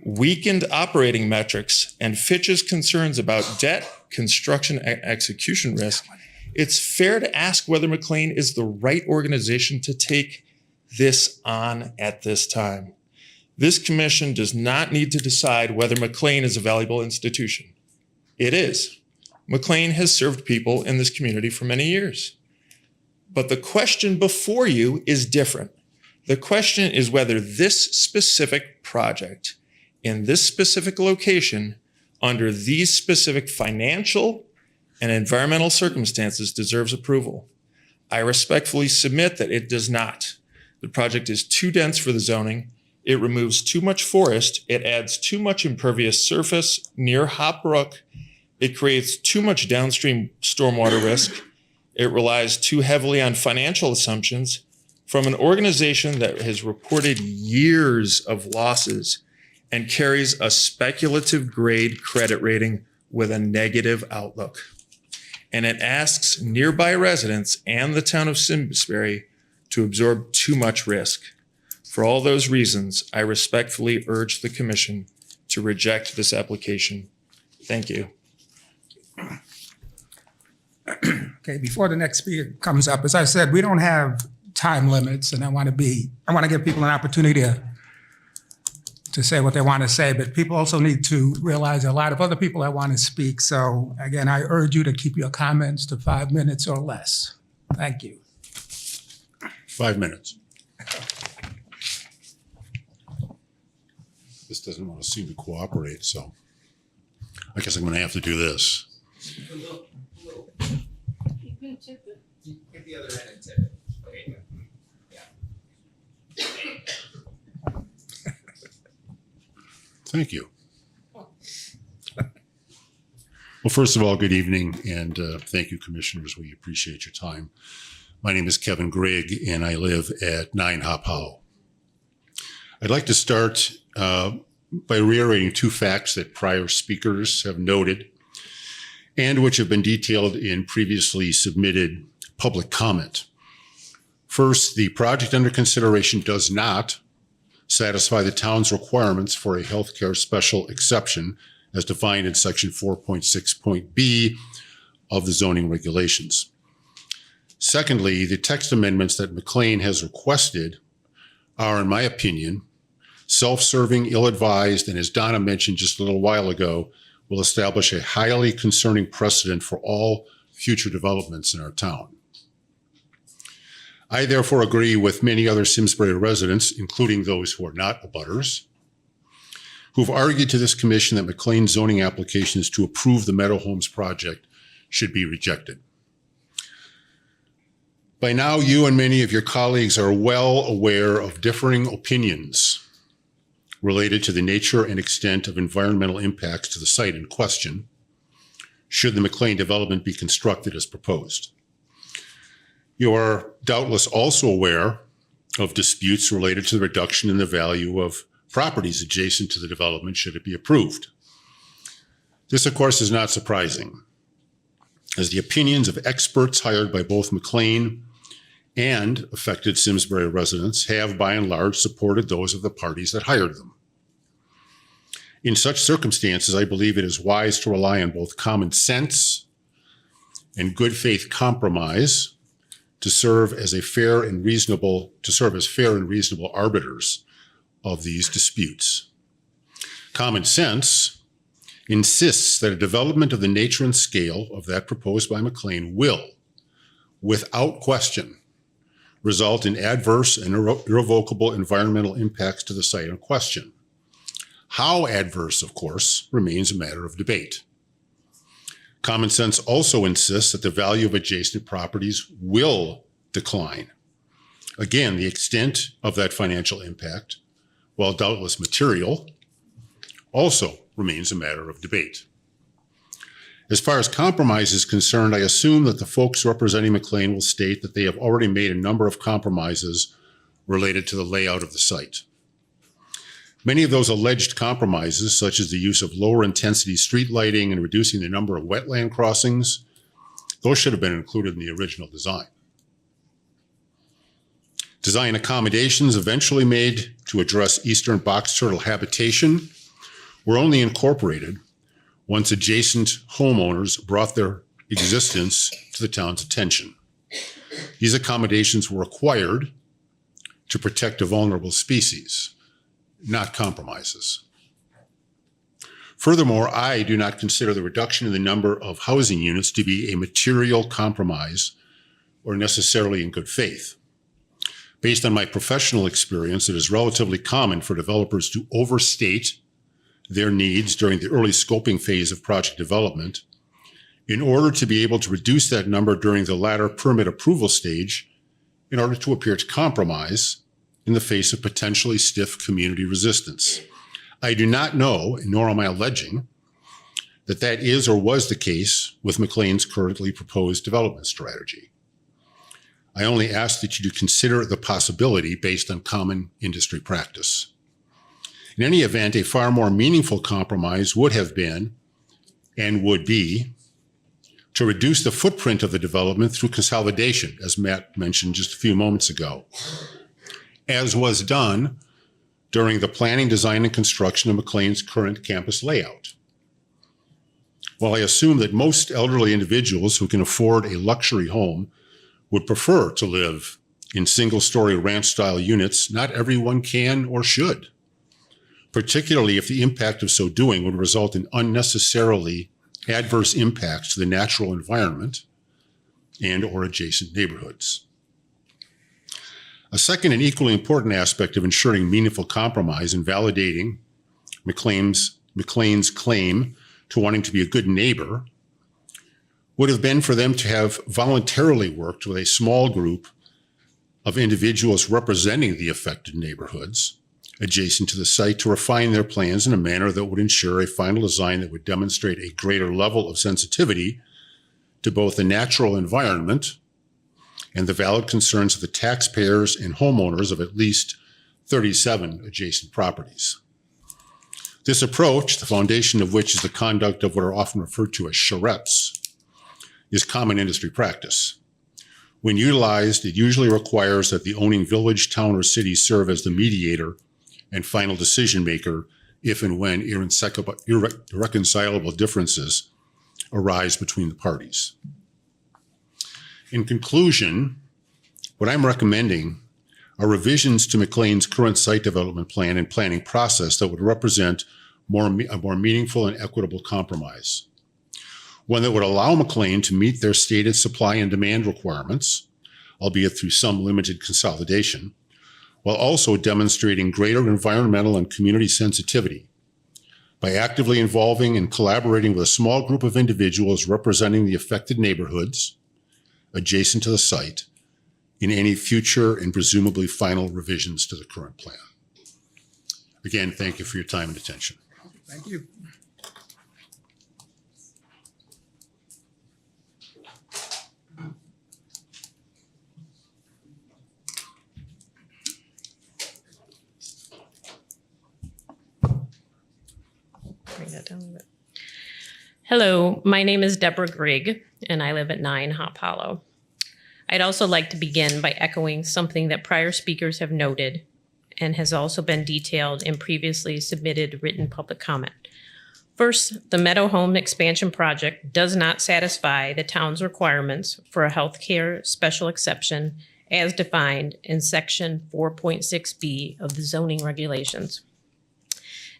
S14: weakened operating metrics, and Fitch's concerns about debt, construction, and execution risk, it's fair to ask whether McLean is the right organization to take this on at this time. This commission does not need to decide whether McLean is a valuable institution. It is. McLean has served people in this community for many years. But the question before you is different. The question is whether this specific project in this specific location under these specific financial and environmental circumstances deserves approval. I respectfully submit that it does not. The project is too dense for the zoning. It removes too much forest. It adds too much impervious surface near Hop Brook. It creates too much downstream stormwater risk. It relies too heavily on financial assumptions from an organization that has reported years of losses and carries a speculative grade credit rating with a negative outlook. And it asks nearby residents and the town of Simsbury to absorb too much risk. For all those reasons, I respectfully urge the commission to reject this application. Thank you.
S1: Okay, before the next speaker comes up, as I said, we don't have time limits, and I want to give people an opportunity to say what they want to say, but people also need to realize a lot of other people that want to speak. So again, I urge you to keep your comments to 5 minutes or less. Thank you.
S15: 5 minutes. This doesn't want to seem to cooperate, so I guess I'm going to have to do this.
S8: You can tip it.
S1: Hit the other end and tip it. Okay. Yeah.
S15: Thank you. Well, first of all, good evening, and thank you, commissioners. We appreciate your time. My name is Kevin Gregg, and I live at 9 Hop Hollow. I'd like to start by reiterating two facts that prior speakers have noted and which have been detailed in previously submitted public comment. First, the project under consideration does not satisfy the town's requirements for a healthcare special exception as defined in section 4.6.b of the zoning regulations. Secondly, the text amendments that McLean has requested are, in my opinion, self-serving, ill-advised, and as Donna mentioned just a little while ago, will establish a highly concerning precedent for all future developments in our town. I therefore agree with many other Simsbury residents, including those who are not abutters, who've argued to this commission that McLean's zoning applications to approve the Meadow Homes project should be rejected. By now, you and many of your colleagues are well aware of differing opinions related to the nature and extent of environmental impacts to the site in question, should the McLean development be constructed as proposed. You are doubtless also aware of disputes related to the reduction in the value of properties adjacent to the development should it be approved. This, of course, is not surprising, as the opinions of experts hired by both McLean and affected Simsbury residents have, by and large, supported those of the parties that hired them. In such circumstances, I believe it is wise to rely on both common sense and good faith compromise to serve as fair and reasonable arbiters of these disputes. Common sense insists that a development of the nature and scale of that proposed by McLean will, without question, result in adverse and irrevocable environmental impacts to the site in question. How adverse, of course, remains a matter of debate. Common sense also insists that the value of adjacent properties will decline. Again, the extent of that financial impact, while doubtless material, also remains a matter of debate. As far as compromise is concerned, I assume that the folks representing McLean will state that they have already made a number of compromises related to the layout of the site. Many of those alleged compromises, such as the use of lower intensity street lighting and reducing the number of wetland crossings, those should have been included in the original design. Design accommodations eventually made to address eastern box turtle habitation were only incorporated once adjacent homeowners brought their existence to the town's attention. These accommodations were required to protect a vulnerable species, not compromises. Furthermore, I do not consider the reduction in the number of housing units to be a material compromise or necessarily in good faith. Based on my professional experience, it is relatively common for developers to overstate their needs during the early scoping phase of project development in order to be able to reduce that number during the latter permit approval stage in order to appear to compromise in the face of potentially stiff community resistance. I do not know, nor am I alleging, that that is or was the case with McLean's currently proposed development strategy. I only ask that you consider the possibility based on common industry practice. In any event, a far more meaningful compromise would have been and would be to reduce the footprint of the development through consolidation, as Matt mentioned just a few moments ago, as was done during the planning, design, and construction of McLean's current campus layout. While I assume that most elderly individuals who can afford a luxury home would prefer to live in single-story ranch-style units, not everyone can or should, particularly if the impact of so doing would result in unnecessarily adverse impacts to the natural environment and or adjacent neighborhoods. A second and equally important aspect of ensuring meaningful compromise and validating McLean's claim to wanting to be a good neighbor would have been for them to have voluntarily worked with a small group of individuals representing the affected neighborhoods adjacent to the site to refine their plans in a manner that would ensure a final design that would demonstrate a greater level of sensitivity to both the natural environment and the valid concerns of the taxpayers and homeowners of at least 37 adjacent properties. This approach, the foundation of which is the conduct of what are often referred to as charrettes, is common industry practice. When utilized, it usually requires that the owning village, town, or city serve as the mediator and final decision maker if and when irreconcilable differences arise between the parties. In conclusion, what I'm recommending are revisions to McLean's current site development plan and planning process that would represent a more meaningful and equitable compromise. One that would allow McLean to meet their stated supply and demand requirements, albeit through some limited consolidation, while also demonstrating greater environmental and community sensitivity by actively involving and collaborating with a small group of individuals representing the affected neighborhoods adjacent to the site in any future and presumably final revisions to the current plan. Again, thank you for your time and attention.
S1: Thank you.
S16: Bring that down a bit. Hello, my name is Deborah Grigg, and I live at 9 Hop Hollow. I'd also like to begin by echoing something that prior speakers have noted and has also been detailed in previously submitted written public comment. First, the Meadow Home expansion project does not satisfy the town's requirements for a healthcare special exception as defined in section 4.6B of the zoning regulations.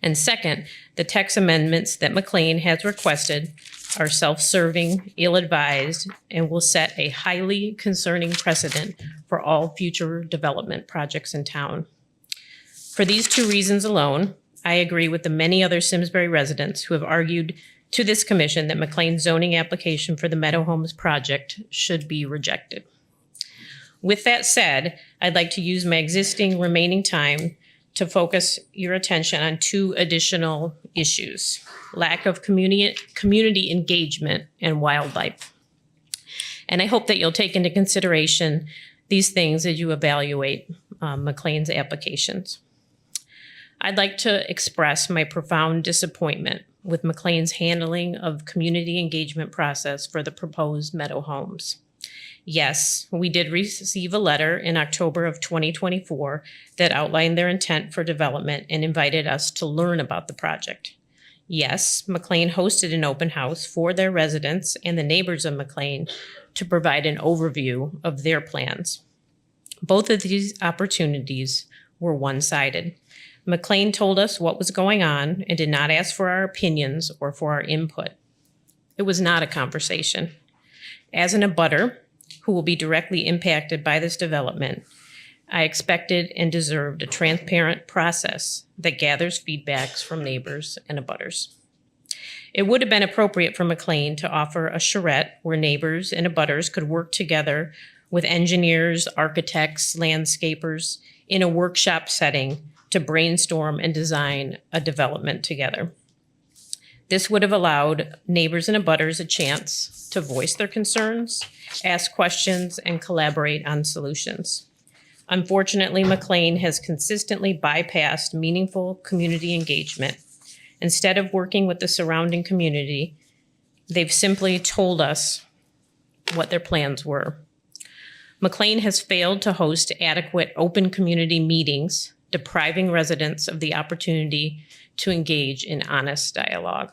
S16: And second, the text amendments that McLean has requested are self-serving, ill-advised, and will set a highly concerning precedent for all future development projects in town. For these two reasons alone, I agree with the many other Simsbury residents who have argued to this commission that McLean's zoning application for the Meadow Homes project should be rejected. With that said, I'd like to use my existing remaining time to focus your attention on two additional issues: lack of community engagement and wildlife. And I hope that you'll take into consideration these things as you evaluate McLean's applications. I'd like to express my profound disappointment with McLean's handling of community engagement process for the proposed Meadow Homes. Yes, we did receive a letter in October of 2024 that outlined their intent for development and invited us to learn about the project. Yes, McLean hosted an open house for their residents and the neighbors of McLean to provide an overview of their plans. Both of these opportunities were one-sided. McLean told us what was going on and did not ask for our opinions or for our input. It was not a conversation. As an abutter who will be directly impacted by this development, I expected and deserved a transparent process that gathers feedbacks from neighbors and abutters. It would have been appropriate for McLean to offer a charrette where neighbors and abutters could work together with engineers, architects, landscapers in a workshop setting to brainstorm and design a development together. This would have allowed neighbors and abutters a chance to voice their concerns, ask questions, and collaborate on solutions. Unfortunately, McLean has consistently bypassed meaningful community engagement. Instead of working with the surrounding community, they've simply told us what their plans were. McLean has failed to host adequate open community meetings, depriving residents of the opportunity to engage in honest dialogue.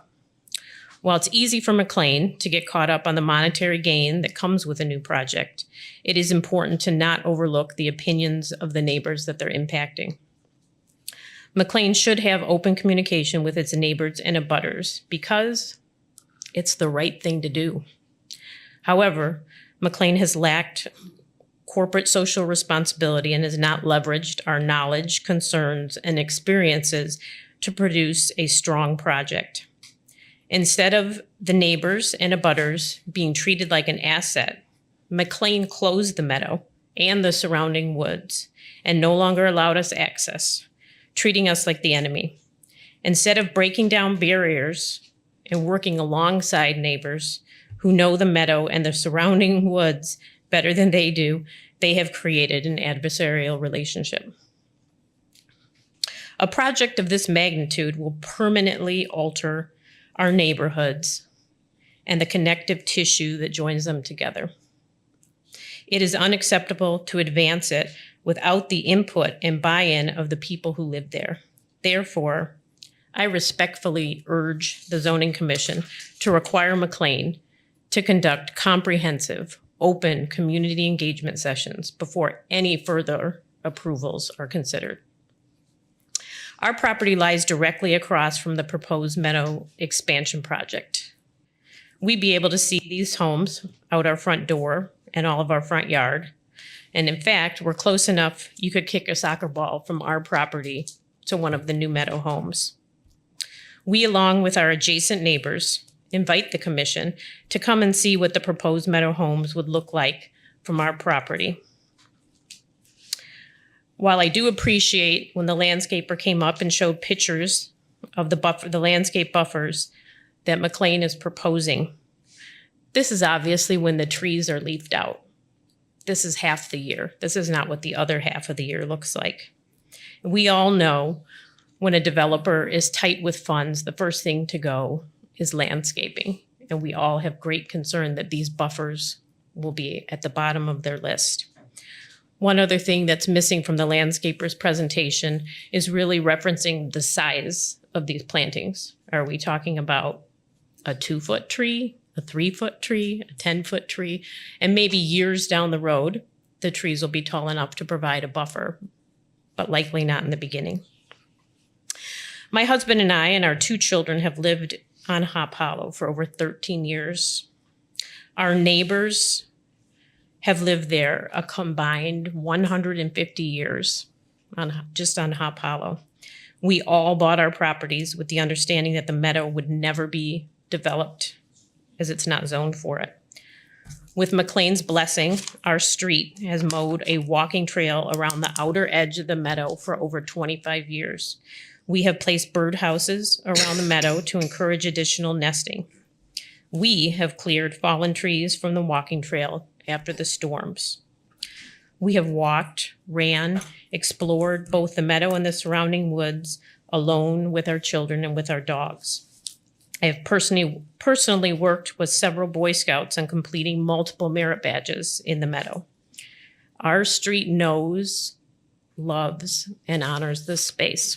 S16: While it's easy for McLean to get caught up on the monetary gain that comes with a new project, it is important to not overlook the opinions of the neighbors that they're impacting. McLean should have open communication with its neighbors and abutters because it's the right thing to do. However, McLean has lacked corporate social responsibility and has not leveraged our knowledge, concerns, and experiences to produce a strong project. Instead of the neighbors and abutters being treated like an asset, McLean closed the meadow and the surrounding woods and no longer allowed us access, treating us like the enemy. Instead of breaking down barriers and working alongside neighbors who know the meadow and the surrounding woods better than they do, they have created an adversarial relationship. A project of this magnitude will permanently alter our neighborhoods and the connective tissue that joins them together. It is unacceptable to advance it without the input and buy-in of the people who live there. Therefore, I respectfully urge the Zoning Commission to require McLean to conduct comprehensive, open community engagement sessions before any further approvals are considered. Our property lies directly across from the proposed Meadow expansion project. We'd be able to see these homes out our front door and all of our front yard. And in fact, we're close enough you could kick a soccer ball from our property to one of the new Meadow homes. We, along with our adjacent neighbors, invite the commission to come and see what the proposed Meadow homes would look like from our property. while I do appreciate when the landscaper came up and showed pictures of the landscape buffers that McLean is proposing, this is obviously when the trees are leafed out. This is half the year. This is not what the other half of the year looks like. We all know when a developer is tight with funds, the first thing to go is landscaping. And we all have great concern that these buffers will be at the bottom of their list. One other thing that's missing from the landscaper's presentation is really referencing the size of these plantings. Are we talking about a 2-foot tree, a 3-foot tree, a 10-foot tree? And maybe years down the road, the trees will be tall enough to provide a buffer, but likely not in the beginning. My husband and I and our 2 children have lived on Hop Hollow for over 13 years. Our neighbors have lived there a combined 150 years just on Hop Hollow. We all bought our properties with the understanding that the meadow would never be developed as it's not zoned for it. With McLean's blessing, our street has mowed a walking trail around the outer edge of the meadow for over 25 years. We have placed birdhouses around the meadow to encourage additional nesting. We have cleared fallen trees from the walking trail after the storms. We have walked, ran, explored both the meadow and the surrounding woods alone with our children and with our dogs. I have personally worked with several Boy Scouts on completing multiple merit badges in the meadow. Our street knows, loves, and honors this space.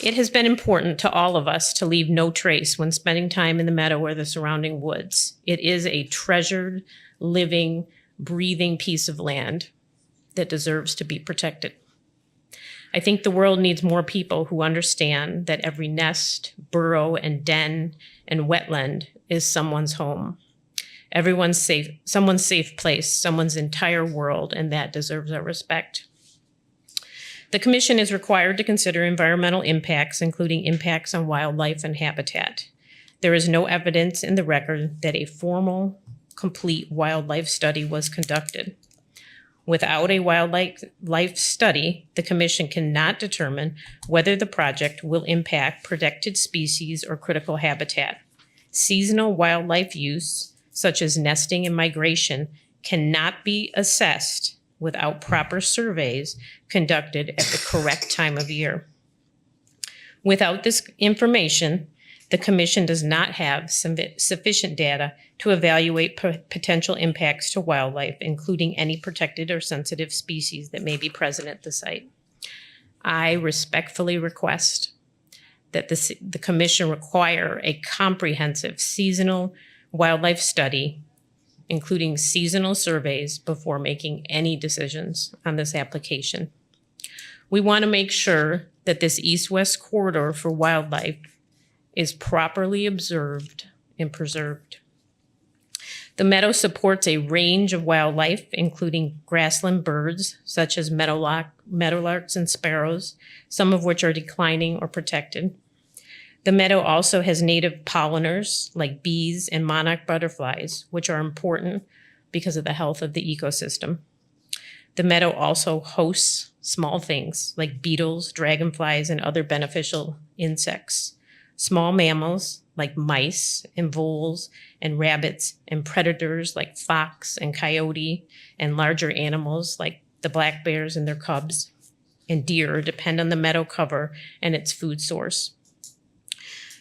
S16: It has been important to all of us to leave no trace when spending time in the meadow or the surrounding woods. It is a treasured, living, breathing piece of land that deserves to be protected. I think the world needs more people who understand that every nest, burrow, and den and wetland is someone's home. Everyone's safe, someone's safe place, someone's entire world, and that deserves our respect. The Commission is required to consider environmental impacts, including impacts on wildlife and habitat. There is no evidence in the record that a formal, complete wildlife study was conducted. Without a wildlife study, the Commission cannot determine whether the project will impact protected species or critical habitat. Seasonal wildlife use, such as nesting and migration, cannot be assessed without proper surveys conducted at the correct time of year. Without this information, the Commission does not have sufficient data to evaluate potential impacts to wildlife, including any protected or sensitive species that may be present at the site. I respectfully request that the Commission require a comprehensive seasonal wildlife study, including seasonal surveys, before making any decisions on this application. We want to make sure that this east-west corridor for wildlife is properly observed and preserved. The meadow supports a range of wildlife, including grassland birds, such as meadowlarks and sparrows, some of which are declining or protected. The meadow also has native pollinators like bees and monarch butterflies, which are important because of the health of the ecosystem. The meadow also hosts small things like beetles, dragonflies, and other beneficial insects, small mammals like mice and voles and rabbits, and predators like fox and coyote, and larger animals like the black bears and their cubs, and deer depend on the meadow cover and its food source.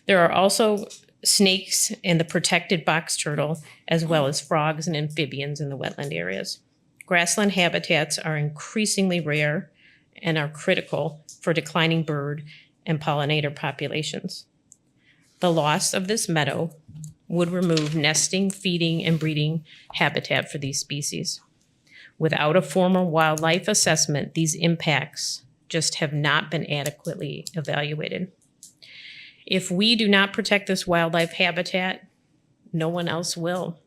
S16: There are also snakes and the protected box turtle, as well as frogs and amphibians in the wetland areas. Grassland habitats are increasingly rare and are critical for declining bird and pollinator populations. The loss of this meadow would remove nesting, feeding, and breeding habitat for these species. Without a formal wildlife assessment, these impacts just have not been adequately evaluated. If we do not protect this wildlife habitat, no one else will.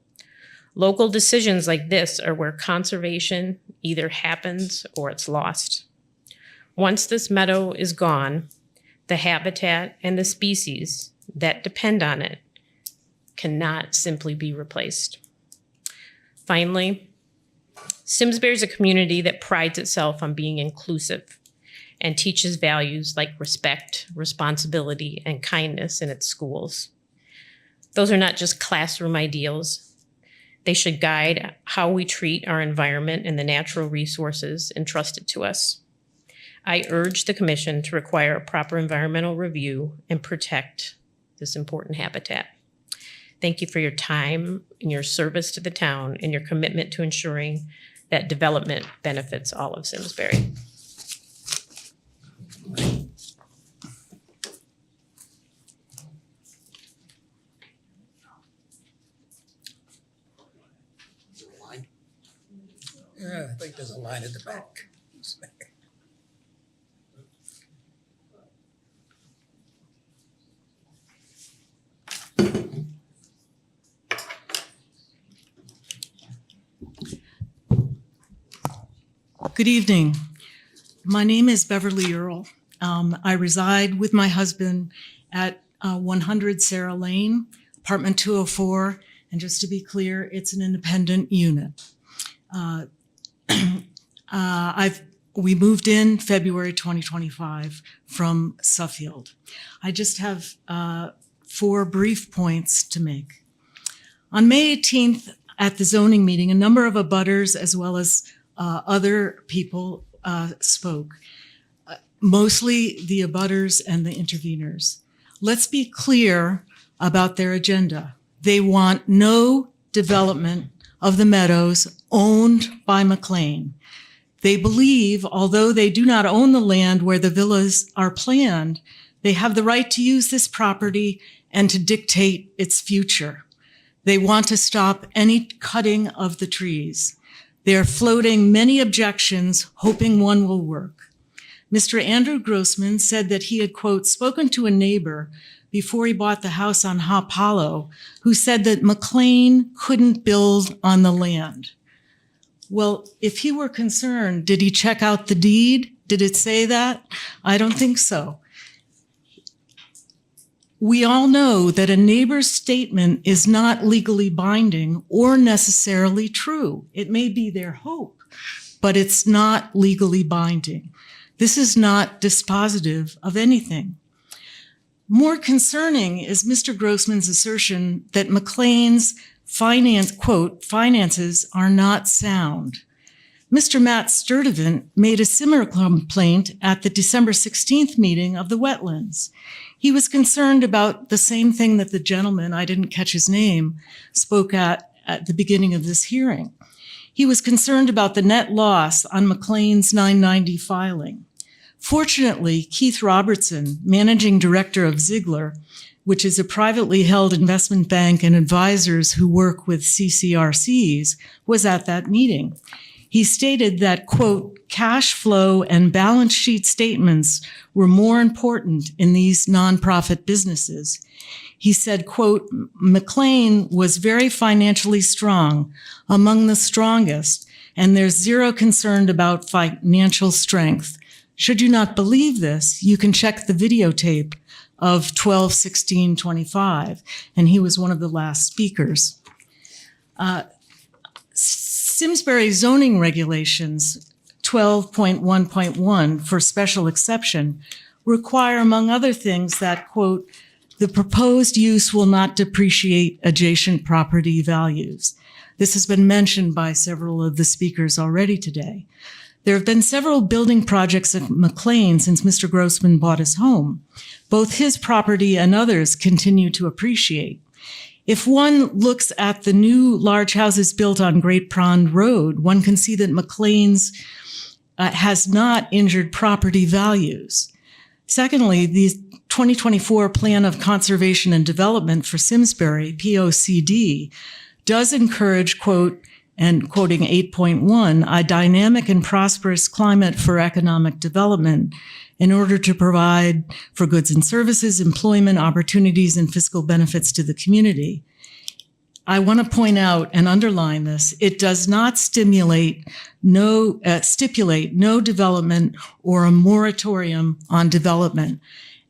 S16: Local decisions like this are where conservation either happens or it's lost. Once this meadow is gone, the habitat and the species that depend on it cannot simply be replaced. Finally, Simsbury is a community that prides itself on being inclusive and teaches values like respect, responsibility, and kindness in its schools. Those are not just classroom ideals. They should guide how we treat our environment and the natural resources entrusted to us. I urge the Commission to require a proper environmental review and protect this important habitat. Thank you for your time and your service to the town and your commitment to ensuring that development benefits all of Simsbury.
S1: Yeah, I think there's a line at the back.
S17: Good evening. My name is Beverly Earle. I reside with my husband at 100 Sarah Lane, apartment 204. And just to be clear, it's an independent unit. We moved in February 2025 from Suffield. I just have 4 brief points to make. On May 18th at the zoning meeting, a number of abutters as well as other people spoke, mostly the abutters and the interveners. Let's be clear about their agenda. They want no development of the meadows owned by McLean. They believe, although they do not own the land where the villas are planned, they have the right to use this property and to dictate its future. They want to stop any cutting of the trees. They are floating many objections, hoping one will work. Mr. Andrew Grossman said that he had, quote, spoken to a neighbor before he bought the house on Hop Hollow, who said that McLean couldn't build on the land. Well, if he were concerned, did he check out the deed? Did it say that? I don't think so. We all know that a neighbor's statement is not legally binding or necessarily true. It may be their hope, but it's not legally binding. This is not dispositive of anything. More concerning is Mr. Grossman's assertion that McLean's finances are not sound. Mr. Matt Sturdivant made a similar complaint at the December 16th meeting of the wetlands. He was concerned about the same thing that the gentleman, I didn't catch his name, spoke at the beginning of this hearing. He was concerned about the net loss on McLean's 990 filing. Fortunately, Keith Robertson, managing director of Ziegler, which is a privately held investment bank and advisors who work with CCRCs, was at that meeting. He stated that, quote, cash flow and balance sheet statements were more important in these nonprofit businesses. He said, quote, McLean was very financially strong, among the strongest, and there's zero concern about financial strength. Should you not believe this, you can check the videotape of 12/16/25, and he was one of the last speakers. Simsbury zoning regulations 12.1.1 for special exception require, among other things, that, quote, the proposed use will not depreciate adjacent property values. This has been mentioned by several of the speakers already today. There have been several building projects at McLean since Mr. Grossman bought his home. Both his property and others continue to appreciate. If one looks at the new large houses built on Great Pond Road, one can see that McLean's has not injured property values. Secondly, the 2024 Plan of Conservation and Development for Simsbury, POCD, does encourage, quote, and quoting 8.1, a dynamic and prosperous climate for economic development in order to provide for goods and services, employment opportunities, and fiscal benefits to the community. I want to point out and underline this. It does not stipulate no development or a moratorium on development.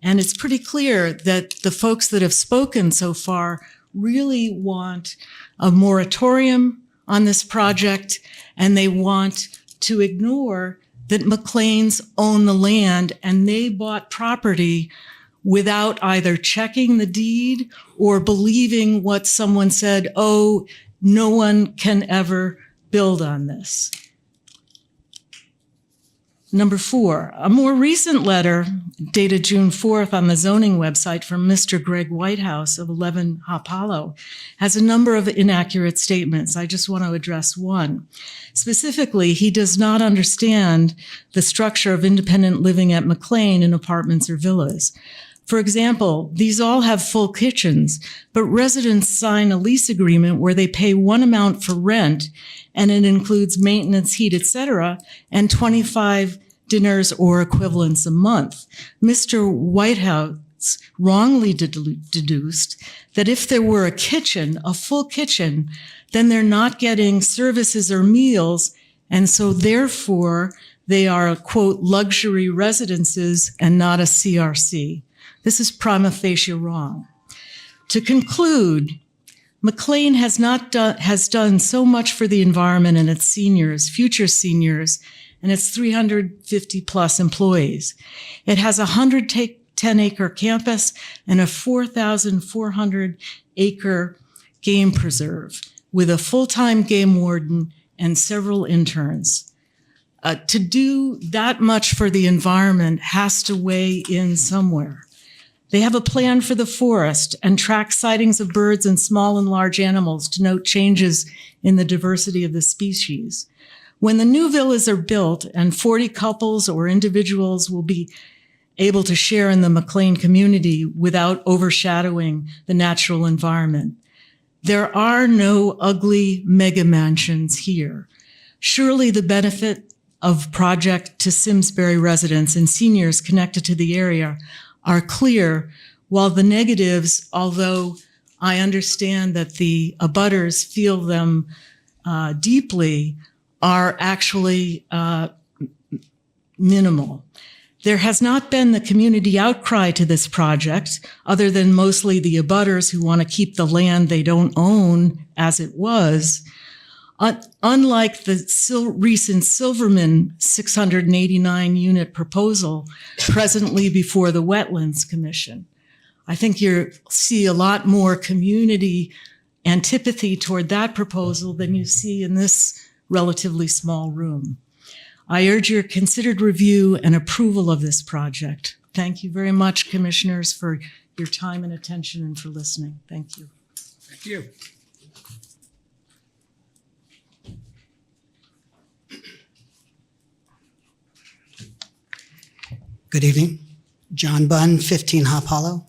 S17: And it's pretty clear that the folks that have spoken so far really want a moratorium on this project, and they want to ignore that McLean's own the land and they bought property without either checking the deed or believing what someone said, oh, no one can ever build on this. Number 4, a more recent letter dated June 4th on the zoning website from Mr. Greg Whitehouse of 11 Hop Hollow has a number of inaccurate statements. I just want to address one. Specifically, he does not understand the structure of independent living at McLean in apartments or villas. For example, these all have full kitchens, but residents sign a lease agreement where they pay one amount for rent, and it includes maintenance, heat, etc., and 25 dinners or equivalents a month. Mr. Whitehouse wrongly deduced that if there were a kitchen, a full kitchen, then they're not getting services or meals, and so therefore they are, quote, luxury residences and not a CRC. This is prima facie wrong. To conclude, McLean has done so much for the environment and its seniors, future seniors, and its 350 plus employees. It has a 110-acre campus and a 4,400 acre game preserve with a full-time game warden and several interns. To do that much for the environment has to weigh in somewhere. They have a plan for the forest and track sightings of birds and small and large animals to note changes in the diversity of the species. When the new villas are built and 40 couples or individuals will be able to share in the McLean community without overshadowing the natural environment, there are no ugly mega mansions here. Surely the benefit of project to Simsbury residents and seniors connected to the area are clear, while the negatives, although I understand that the abutters feel them deeply, are actually minimal. There has not been the community outcry to this project, other than mostly the abutters who want to keep the land they don't own as it was. Unlike the recent Silverman 689 unit proposal presently before the Wetlands Commission. I think you'll see a lot more community antipathy toward that proposal than you see in this relatively small room. I urge your considered review and approval of this project. Thank you very much, commissioners, for your time and attention and for listening. Thank you.
S1: Thank you.
S18: Good evening. John Bunn, 15 Hop Hollow.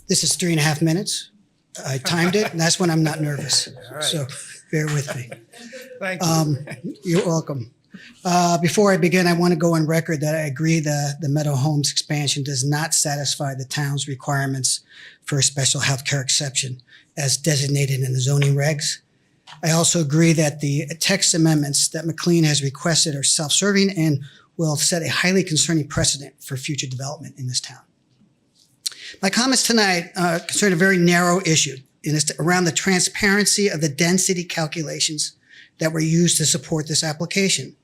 S18: This is 3.5 minutes. I timed it, and that's when I'm not nervous.
S1: right.
S18: So bear with me.
S1: Thank you.
S18: You're welcome. Before I begin, I want to go on record that I agree the Meadow Homes expansion does not satisfy the town's requirements for a special healthcare exception as designated in the zoning regs. I also agree that the text amendments that McLean has requested are self-serving and will set a highly concerning precedent for future development in this town. My comments tonight concern a very narrow issue, and it's around the transparency of the density calculations that were used to support this application.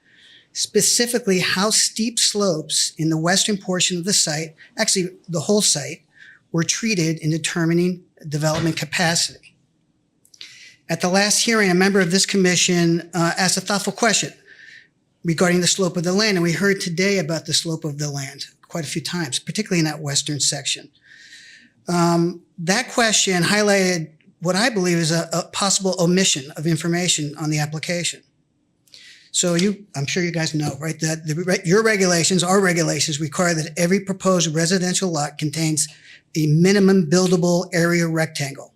S18: Specifically, how steep slopes in the western portion of the site, actually the whole site, were treated in determining development capacity. At the last hearing, a member of this commission asked a thoughtful question regarding the slope of the land, and we heard today about the slope of the land quite a few times, particularly in that western section. That question highlighted what I believe is a possible omission of information on the application. So I'm sure you guys know, right, that your regulations, our regulations, require that every proposed residential lot contains a minimum buildable area rectangle.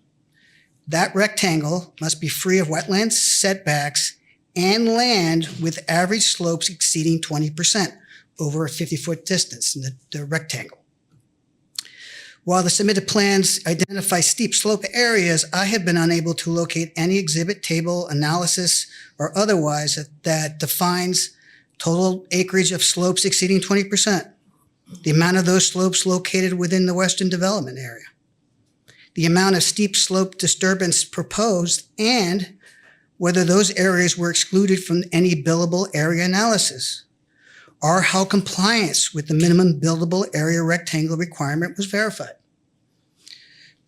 S18: That rectangle must be free of wetlands, setbacks, and land with average slopes exceeding 20% over a 50-foot distance in the rectangle. While the submitted plans identify steep slope areas, I have been unable to locate any exhibit, table, analysis, or otherwise that defines total acreage of slopes exceeding 20%, the amount of those slopes located within the western development area. the amount of steep slope disturbance proposed, and whether those areas were excluded from any buildable area analysis, or how compliance with the minimum buildable area rectangle requirement was verified.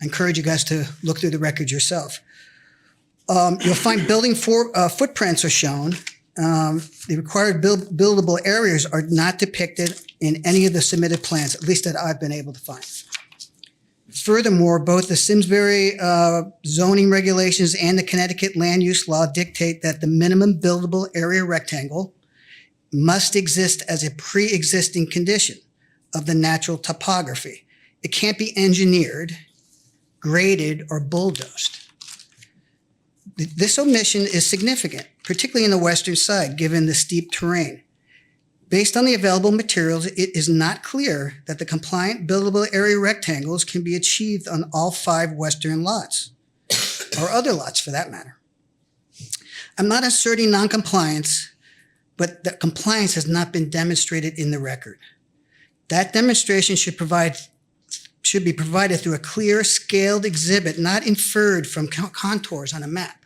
S18: I encourage you guys to look through the record yourself. You'll find building footprints are shown. The required buildable areas are not depicted in any of the submitted plans, at least that I've been able to find. Furthermore, both the Simsbury zoning regulations and the Connecticut land use law dictate that the minimum buildable area rectangle must exist as a pre-existing condition of the natural topography. It can't be engineered, graded, or bulldozed. This omission is significant, particularly in the western side, given the steep terrain. Based on the available materials, it is not clear that the compliant buildable area rectangles can be achieved on all 5 western lots, or other lots for that matter. I'm not asserting noncompliance, but that compliance has not been demonstrated in the record. That demonstration should be provided through a clear, scaled exhibit, not inferred from contours on a map.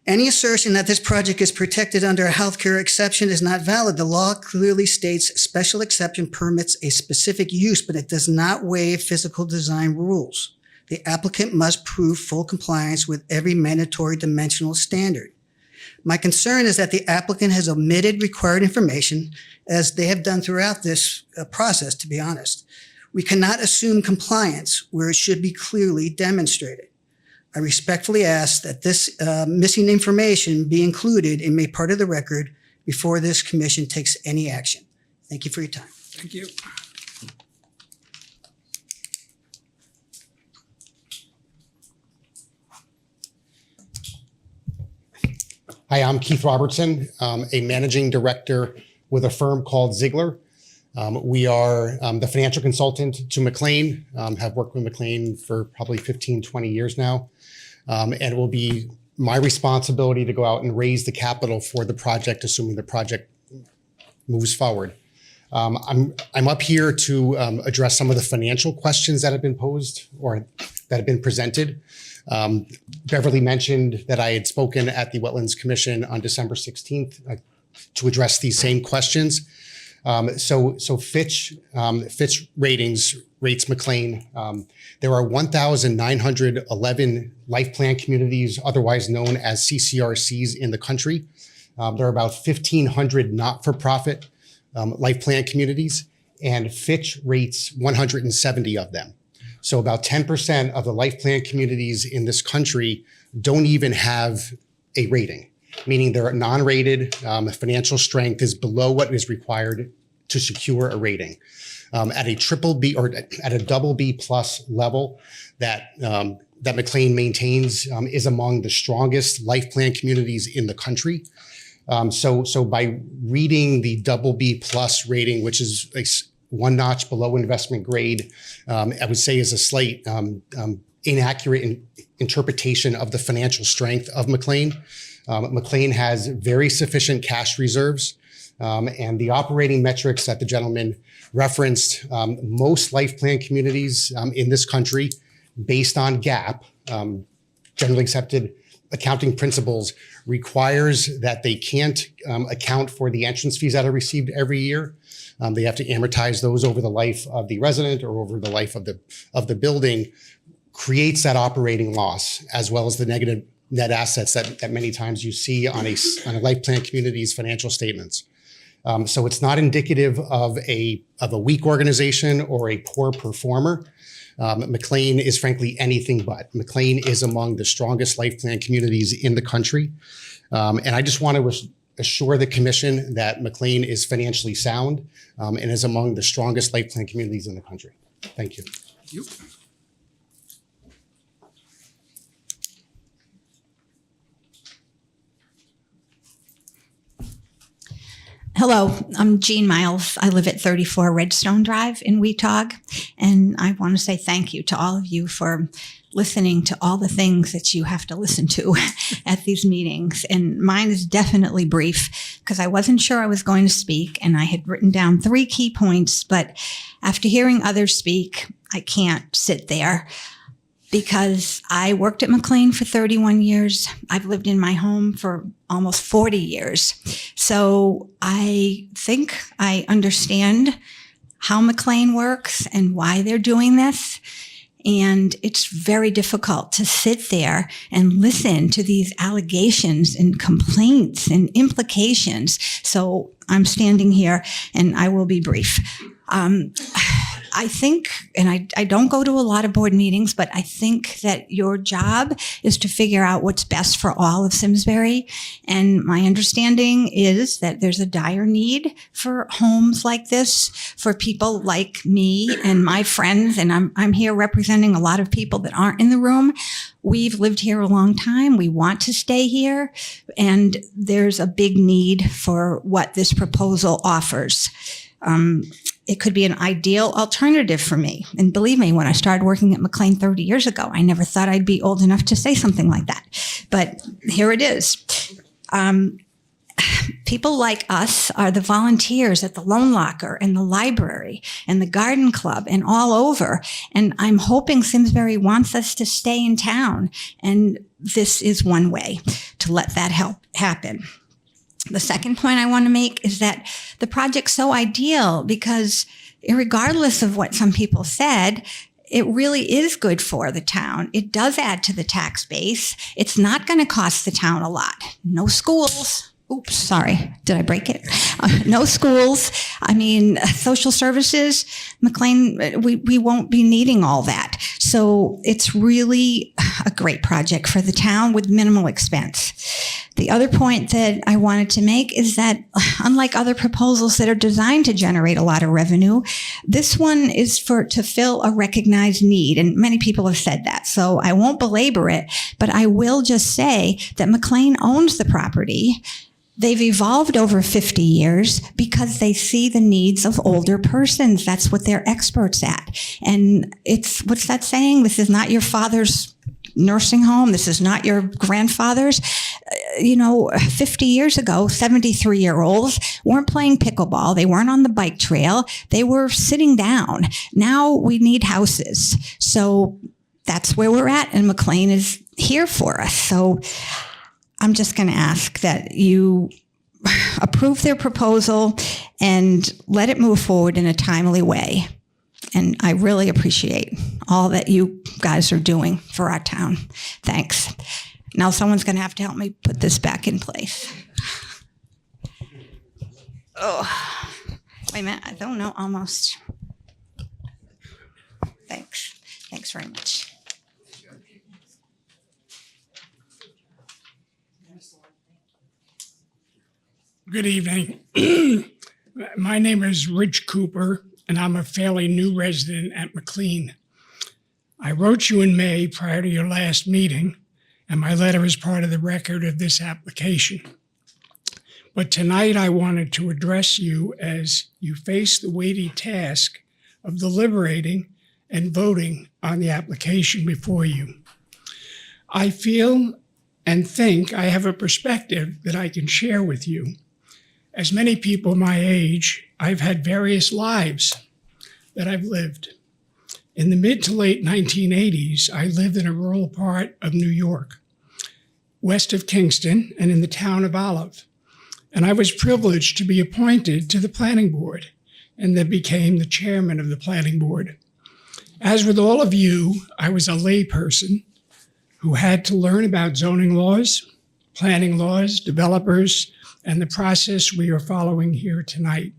S18: Any assertion that this project is protected under a healthcare exception is not valid. The law clearly states special exception permits a specific use, but it does not waive physical design rules. The applicant must prove full compliance with every mandatory dimensional standard. My concern is that the applicant has omitted required information, as they have done throughout this process, to be honest. We cannot assume compliance where it should be clearly demonstrated. I respectfully ask that this missing information be included and made part of the record before this commission takes any action. Thank you for your time.
S1: Thank you.
S19: Hi, I'm Keith Robertson, a managing director with a firm called Ziegler. We are the financial consultant to McLean, have worked with McLean for probably 15, 20 years now. And it will be my responsibility to go out and raise the capital for the project, assuming the project moves forward. I'm up here to address some of the financial questions that have been posed or that have been presented. Beverly mentioned that I had spoken at the Wetlands Commission on December 16th to address these same questions. So Fitch ratings rates McLean. There are 1,911 life plan communities, otherwise known as CCRCs, in the country. There are about 1,500 not-for-profit life plan communities, and Fitch rates 170 of them. So about 10% of the life plan communities in this country don't even have a rating, meaning they're non-rated. Financial strength is below what is required to secure a rating. At a triple B or at a double B plus level that McLean maintains is among the strongest life plan communities in the country. So by reading the double B plus rating, which is one notch below investment grade, I would say is a slight inaccurate interpretation of the financial strength of McLean. McLean has very sufficient cash reserves, and the operating metrics that the gentleman referenced, most life plan communities in this country, based on GAAP, generally accepted accounting principles, requires that they can't account for the entrance fees that are received every year. They have to amortize those over the life of the resident or over the life of the building, creates that operating loss, as well as the negative net assets that many times you see on a life plan community's financial statements. So it's not indicative of a weak organization or a poor performer. McLean is frankly anything but. McLean is among the strongest life plan communities in the country. And I just want to assure the commission that McLean is financially sound and is among the strongest life plan communities in the country. Thank you.
S1: Thank you.
S20: Hello, I'm Jean Miles. I live at 34 Redstone Drive in Weetog, and I want to say thank you to all of you for listening to all the things that you have to listen to at these meetings. And mine is definitely brief because I wasn't sure I was going to speak, and I had written down 3 key points, but after hearing others speak, I can't sit there because I worked at McLean for 31 years. I've lived in my home for almost 40 years. So I think I understand how McLean works and why they're doing this. And it's very difficult to sit there and listen to these allegations and complaints and implications. So I'm standing here and I will be brief. I think, and I don't go to a lot of board meetings, but I think that your job is to figure out what's best for all of Simsbury. And my understanding is that there's a dire need for homes like this for people like me and my friends. And I'm here representing a lot of people that aren't in the room. We've lived here a long time. We want to stay here. And there's a big need for what this proposal offers. It could be an ideal alternative for me. And believe me, when I started working at McLean 30 years ago, I never thought I'd be old enough to say something like that. But here it is. People like us are the volunteers at the Loan Locker and the library and the garden club and all over. And I'm hoping Simsbury wants us to stay in town. And this is one way to let that help happen. The second point I want to make is that the project's so ideal because regardless of what some people said, it really is good for the town. It does add to the tax base. It's not going to cost the town a lot. No schools. Oops, sorry. Did I break it? No schools. I mean, social services, McLean, we won't be needing all that. So it's really a great project for the town with minimal expense. The other point that I wanted to make is that unlike other proposals that are designed to generate a lot of revenue, this one is to fill a recognized need. And many people have said that. So I won't belabor it, but I will just say that McLean owns the property. They've evolved over 50 years because they see the needs of older persons. That's what they're experts at. And what's that saying? This is not your father's nursing home. This is not your grandfather's. 50 years ago, 73-year-olds weren't playing pickleball. They weren't on the bike trail. They were sitting down. Now we need houses. So that's where we're at. And McLean is here for us. So I'm just going to ask that you approve their proposal and let it move forward in a timely way. And I really appreciate all that you guys are doing for our town. Thanks. Now someone's going to have to help me put this back in place. Oh, wait a minute. I don't know. Almost. Thanks. Thanks very much.
S21: Good evening. My name is Rich Cooper, and I'm a fairly new resident at McLean. I wrote you in May prior to your last meeting, and my letter is part of the record of this application. But tonight I wanted to address you as you face the weighty task of deliberating and voting on the application before you. I feel and think I have a perspective that I can share with you. As many people my age, I've had various lives that I've lived. In the mid to late 1980s, I lived in a rural part of New York, west of Kingston and in the town of Olive. And I was privileged to be appointed to the planning board and then became the chairman of the planning board. As with all of you, I was a layperson who had to learn about zoning laws, planning laws, developers, and the process we are following here tonight.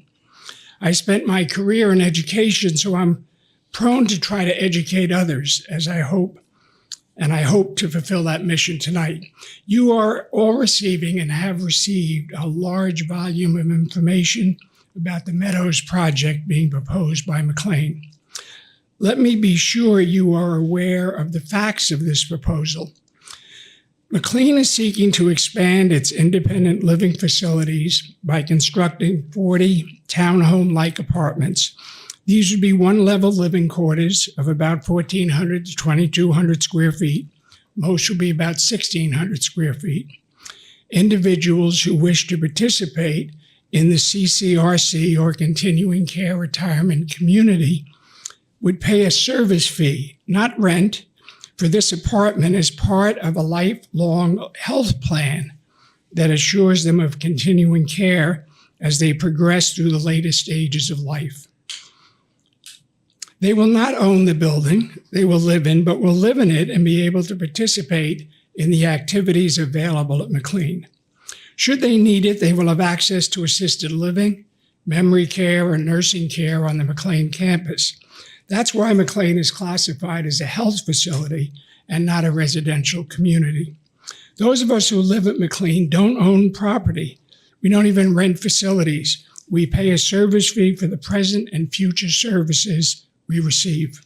S21: I spent my career in education, so I'm prone to try to educate others, as I hope to fulfill that mission tonight. You are all receiving and have received a large volume of information about the Meadows project being proposed by McLean. Let me be sure you are aware of the facts of this proposal. McLean is seeking to expand its independent living facilities by constructing 40 townhome-like apartments. These would be one-level living quarters of about 1,400 to 2,200 square feet. Most will be about 1,600 square feet. individuals who wish to participate in the CCRC or continuing care retirement community would pay a service fee, not rent, for this apartment as part of a lifelong health plan that assures them of continuing care as they progress through the later stages of life. They will not own the building they will live in, but will live in it and be able to participate in the activities available at McLean. Should they need it, they will have access to assisted living, memory care, or nursing care on the McLean campus. That's why McLean is classified as a health facility and not a residential community. Those of us who live at McLean don't own property. We don't even rent facilities. We pay a service fee for the present and future services we receive.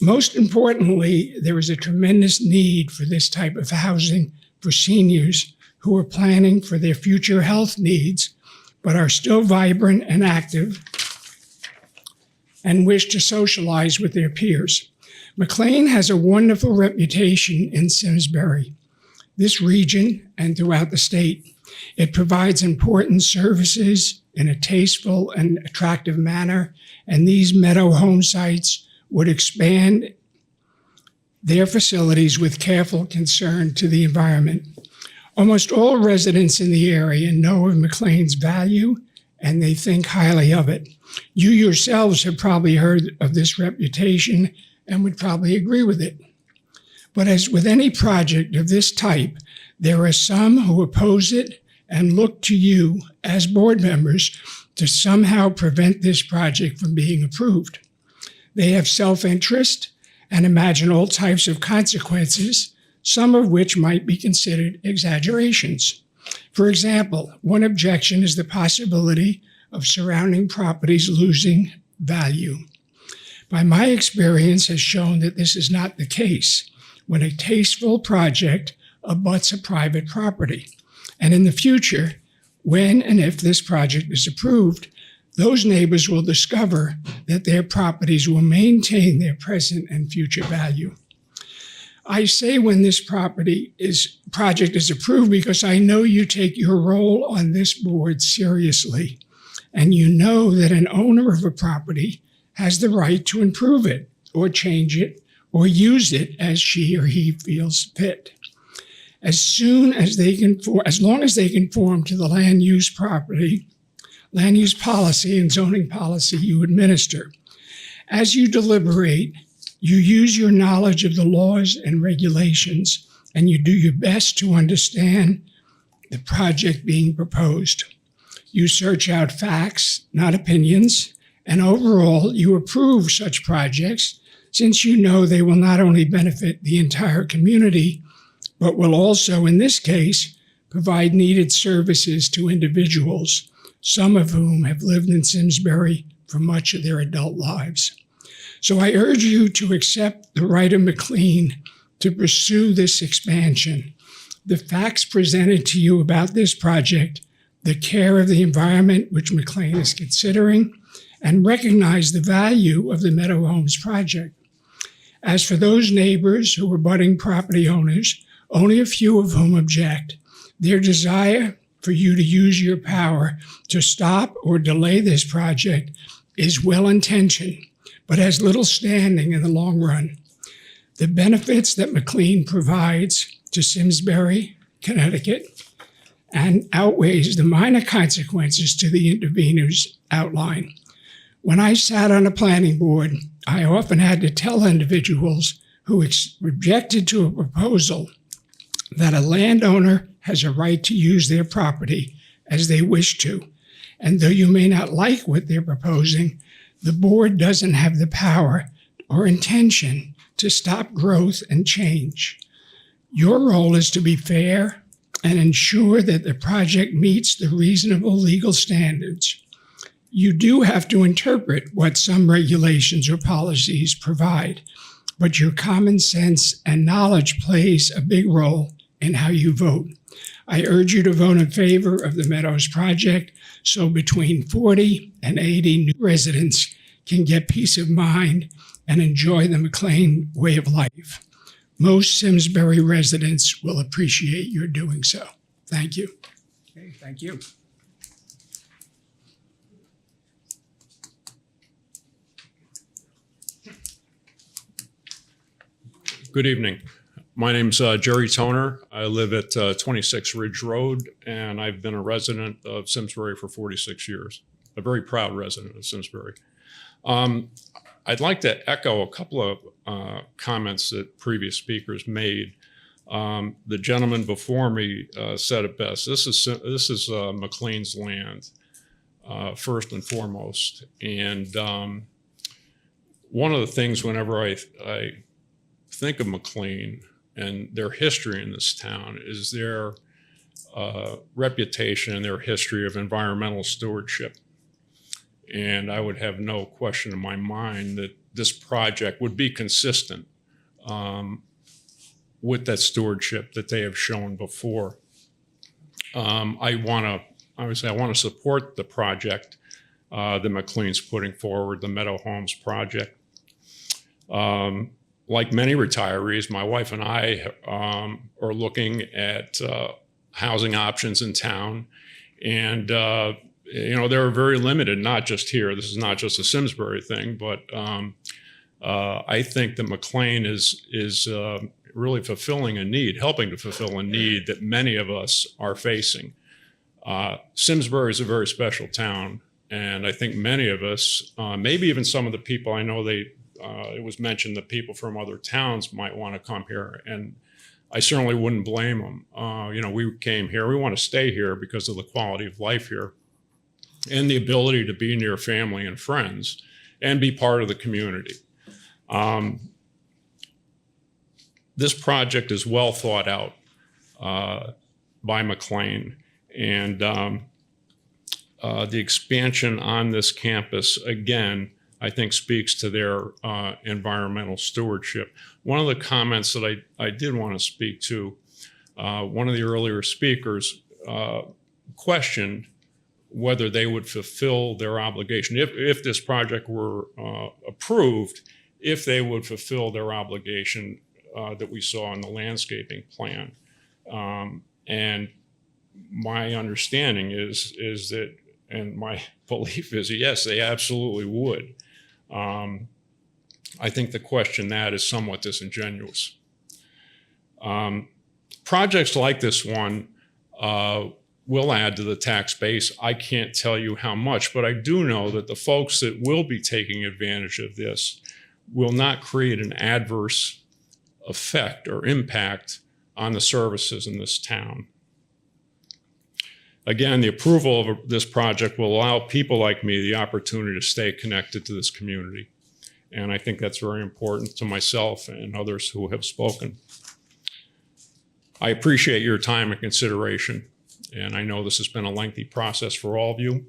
S21: Most importantly, there is a tremendous need for this type of housing for seniors who are planning for their future health needs, but are still vibrant and active and wish to socialize with their peers. McLean has a wonderful reputation in Simsbury, this region, and throughout the state. It provides important services in a tasteful and attractive manner, and these Meadow home sites would expand their facilities with careful concern to the environment. Almost all residents in the area know of McLean's value, and they think highly of it. You yourselves have probably heard of this reputation and would probably agree with it. But as with any project of this type, there are some who oppose it and look to you as board members to somehow prevent this project from being approved. They have self-interest and imagine all types of consequences, some of which might be considered exaggerations. For example, one objection is the possibility of surrounding properties losing value. By my experience has shown that this is not the case when a tasteful project abuts a private property. And in the future, when and if this project is approved, those neighbors will discover that their properties will maintain their present and future value. I say when this project is approved because I know you take your role on this board seriously, and you know that an owner of a property has the right to improve it or change it or use it as she or he feels fit. As long as they conform to the land use policy and zoning policy you administer. As you deliberate, you use your knowledge of the laws and regulations, and you do your best to understand the project being proposed. You search out facts, not opinions, and overall, you approve such projects since you know they will not only benefit the entire community, but will also, in this case, provide needed services to individuals, some of whom have lived in Simsbury for much of their adult lives. So I urge you to accept the right of McLean to pursue this expansion. The facts presented to you about this project, the care of the environment which McLean is considering, and recognize the value of the Meadow Homes project. As for those neighbors who are budding property owners, only a few of whom object, their desire for you to use your power to stop or delay this project is well-intentioned, but has little standing in the long run. The benefits that McLean provides to Simsbury, Connecticut, and outweighs the minor consequences to the interveners outlined. When I sat on a planning board, I often had to tell individuals who objected to a proposal that a landowner has a right to use their property as they wish to. And though you may not like what they're proposing, the board doesn't have the power or intention to stop growth and change. Your role is to be fair and ensure that the project meets the reasonable legal standards. You do have to interpret what some regulations or policies provide, but your common sense and knowledge plays a big role in how you vote. I urge you to vote in favor of the Meadows project so between 40 and 80 new residents can get peace of mind and enjoy the McLean way of life. Most Simsbury residents will appreciate your doing so. Thank you. Okay, thank you.
S3: Good evening. My name's Jerry Toner. I live at 26 Ridge Road, and I've been a resident of Simsbury for 46 years. A very proud resident of Simsbury. I'd like to echo a couple of comments that previous speakers made. The gentleman before me said it best. This is McLean's land, first and foremost. And one of the things whenever I think of McLean and their history in this town is their reputation and their history of environmental stewardship. And I would have no question in my mind that this project would be consistent with that stewardship that they have shown before. I want to support the project that McLean's putting forward, the Meadow Homes project. Like many retirees, my wife and I are looking at housing options in town. And, they're very limited, not just here. This is not just a Simsbury thing, but I think that McLean is really fulfilling a need, helping to fulfill a need that many of us are facing. Simsbury is a very special town. And I think many of us, maybe even some of the people I know it was mentioned that people from other towns might want to come here, and I certainly wouldn't blame them. We came here, we want to stay here because of the quality of life here and the ability to be near family and friends and be part of the community. This project is well thought out by McLean, and the expansion on this campus, again, I think speaks to their environmental stewardship. One of the comments that I did want to speak to, one of the earlier speakers questioned whether they would fulfill their obligation. If this project were approved, if they would fulfill their obligation that we saw in the landscaping plan. And my understanding is that, and my belief is, yes, they absolutely would. I think the question that is somewhat disingenuous. Projects like this one will add to the tax base. I can't tell you how much, but I do know that the folks that will be taking advantage of this will not create an adverse effect or impact on the services in this town. Again, the approval of this project will allow people like me the opportunity to stay connected to this community. And I think that's very important to myself and others who have spoken. I appreciate your time and consideration. And I know this has been a lengthy process for all of you.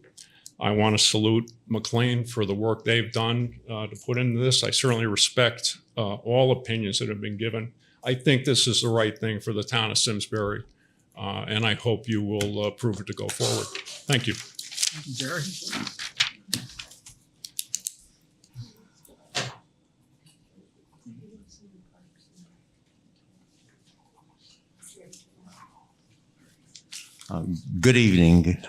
S3: I want to salute McLean for the work they've done to put into this. I certainly respect all opinions that have been given. I think this is the right thing for the town of Simsbury. And I hope you will approve it to go forward. Thank you.
S1: Thank you, Jerry.
S22: Good evening.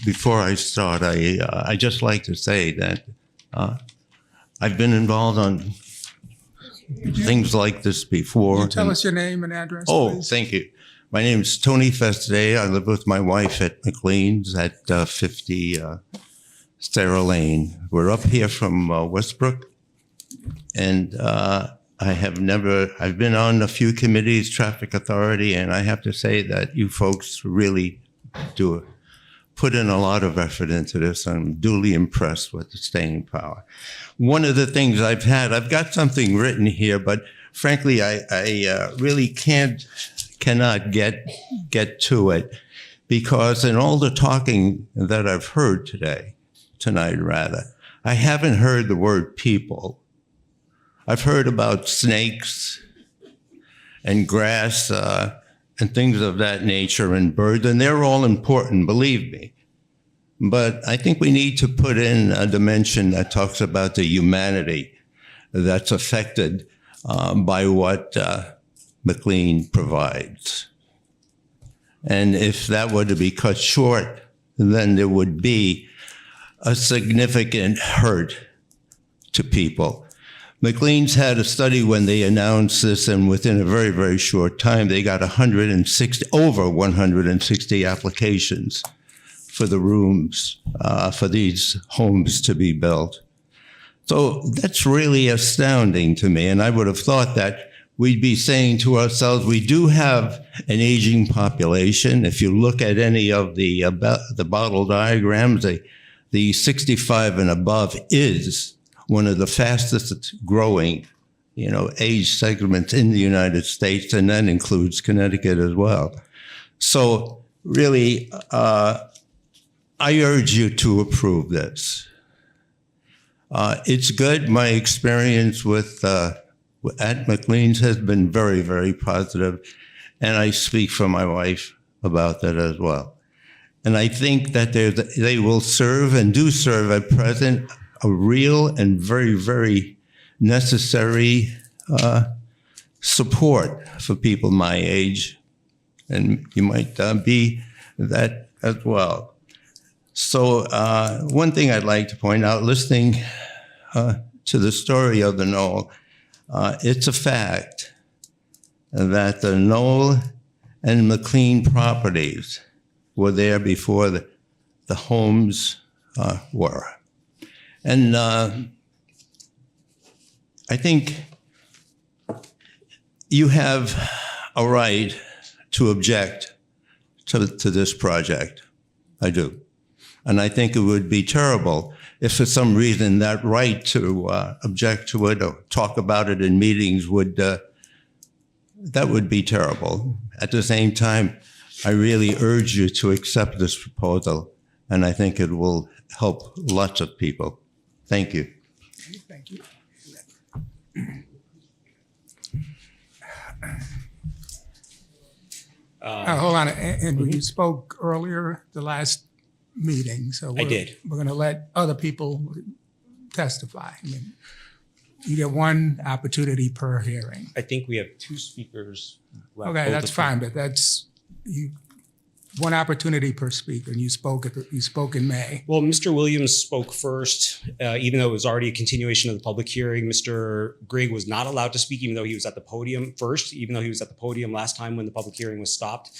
S22: Before I start, I just like to say that I've been involved on things like this before.
S1: Can you tell us your name and address,
S22: Oh,
S1: please?
S22: thank you. My name is Tony Festaday. I live with my wife at McLean's at 50 Sarah Lane. We're up here from Westbrook, and I've been on a few committees, Traffic Authority, and I have to say that you folks really put in a lot of effort into this. I'm duly impressed with the staying power. One of the things I've got something written here, but frankly, I really cannot get to it, because in all the talking that I've heard tonight, I haven't heard the word people. I've heard about snakes and grass and things of that nature and birds, and they're all important, believe me. But I think we need to put in a dimension that talks about the humanity that's affected by what McLean provides. And if that were to be cut short, then there would be a significant hurt to people. McLean's had a study when they announced this, and within a very, very short time, they got over 160 applications for the rooms, for these homes to be built. So that's really astounding to me. And I would have thought that we'd be saying to ourselves, we do have an aging population. If you look at any of the bottle diagrams, the 65 and above is one of the fastest growing, age segments in the United States, and that includes Connecticut as well. So really, I urge you to approve this. It's good. My experience at McLean's has been very, very positive, and I speak for my wife about that as well. And I think that they will serve and do serve at present a real and very, very necessary support for people my age, and you might be that as well. So one thing I'd like to point out, listening to the story of the Knoll, it's a fact that the Knoll and McLean properties were there before the homes were. And I think you have a right to object to this project. I do. And I think it would be terrible if for some reason that right to object to it or talk about it in meetings that would be terrible. At the same time, I really urge you to accept this proposal, and I think it will help lots of people. Thank you.
S1: Thank you. Hold on, Andrew, you spoke earlier the last meeting, so
S4: I did.
S1: We're going to let other people testify. I mean, you get one opportunity per hearing.
S4: I think we have 2 speakers left.
S1: Okay,
S4: Both
S1: that's
S4: of them-
S1: fine, but that's one opportunity per speaker, and you spoke in May.
S4: Well, Mr. Williams spoke first, even though it was already a continuation of the public hearing. Mr. Grigg was not allowed to speak, even though he was at the podium first, even though he was at the podium last time when the public hearing was stopped.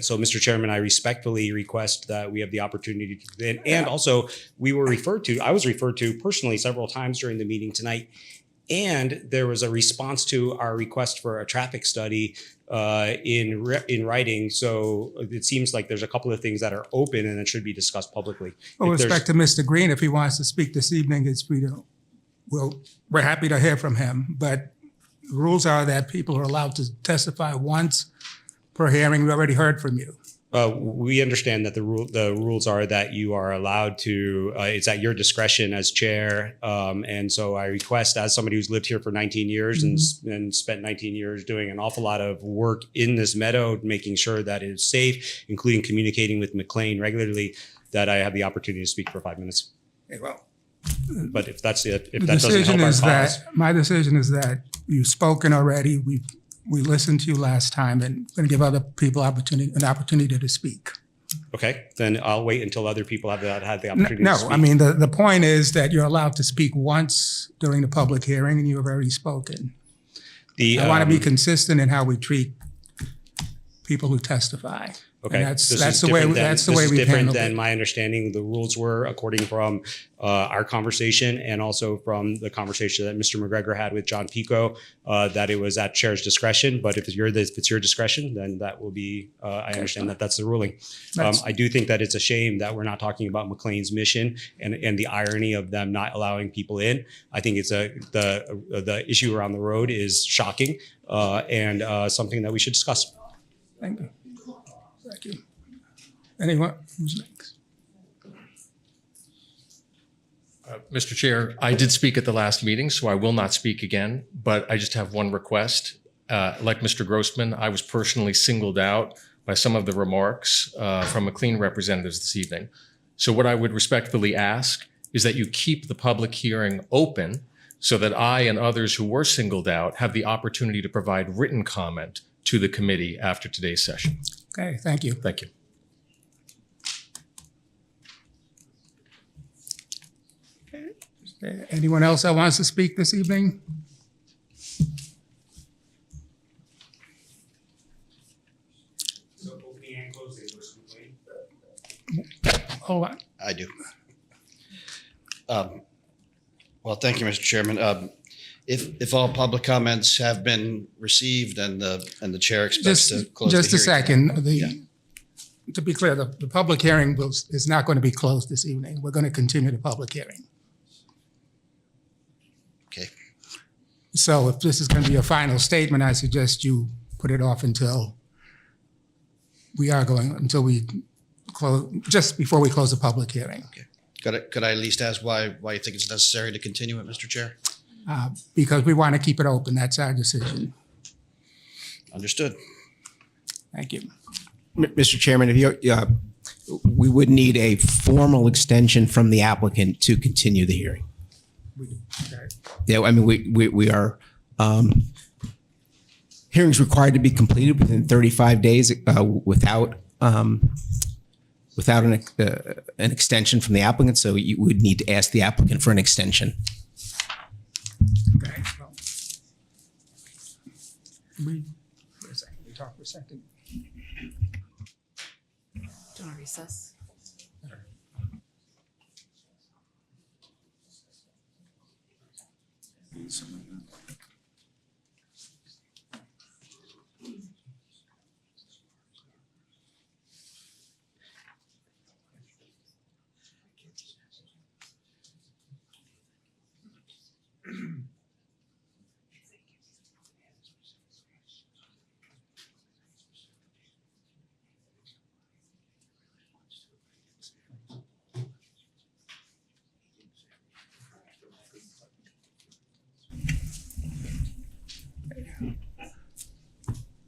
S4: So, Mr. Chairman, I respectfully request that we have the opportunity to, and also I was referred to personally several times during the meeting tonight. And there was a response to our request for a traffic study in writing. So it seems like there's a couple of things that are open and that should be discussed publicly.
S1: Well, with respect to Mr. Green, if he wants to speak this evening, we're happy to hear from him. But the rules are that people are allowed to testify once per hearing. We already heard from you.
S4: We understand that the rules are that you are allowed to, it's at your discretion as chair. And so I request, as somebody who's lived here for 19 years and spent 19 years doing an awful lot of work in this meadow, making sure that it is safe, including communicating with McLean regularly, that I have the opportunity to speak for 5 minutes.
S1: Okay, well,
S4: but if that doesn't
S1: decision
S4: help
S1: is
S4: our cause.
S1: my decision is that you've spoken already. We listened to you last time, and we're going to give other people an opportunity to speak.
S4: Okay, then I'll wait until other people have had the opportunity to speak.
S1: No, I mean, the point is that you're allowed to speak once during the public hearing, and you have already spoken. I want to be consistent in how we treat people who testify.
S4: Okay,
S1: And that's the way we've
S4: different
S1: handled
S4: than
S1: it.
S4: my understanding the rules were, according from our conversation and also from the conversation that Mr. McGregor had with John Pico, that it was at chair's discretion. But if it's your discretion, then that will be. I understand that that's the ruling. I do think that it's a shame that we're not talking about McLean's mission and the irony of them not allowing people in. I think it's the issue around the road is shocking and something that we should discuss.
S1: Thank you. Thank you. Anyone? Who's next?
S5: Mr. Chair, I did speak at the last meeting, so I will not speak again, but I just have one request. Like Mr. Grossman, I was personally singled out by some of the remarks from McLean representatives this evening. So what I would respectfully ask is that you keep the public hearing open so that I and others who were singled out have the opportunity to provide written comment to the committee after today's session.
S1: Okay, thank you.
S5: Thank you.
S1: Anyone else that wants to speak this evening? Hold on.
S9: I do. Well, thank you, Mr. Chairman. If all public comments have been received and the chair expects to close the hearing.
S1: Just a second. To be clear, the public hearing is not going to be closed this evening. We're going to continue the public hearing.
S9: Okay.
S1: So if this is going to be a final statement, I suggest you put it off until we close, just before we close the public hearing.
S9: Could I at least ask why you think it's necessary to continue it, Mr. Chair?
S1: Because we want to keep it open. That's our decision.
S9: Understood.
S1: Thank you.
S2: Mr. Chairman, if we would need a formal extension from the applicant to continue the hearing.
S1: Okay.
S2: Yeah, I mean, we are, hearings required to be completed within 35 days without an extension from the applicant, so you would need to ask the applicant for an extension.
S1: Okay. Well, we talk for a second.
S6: Do you want to recess?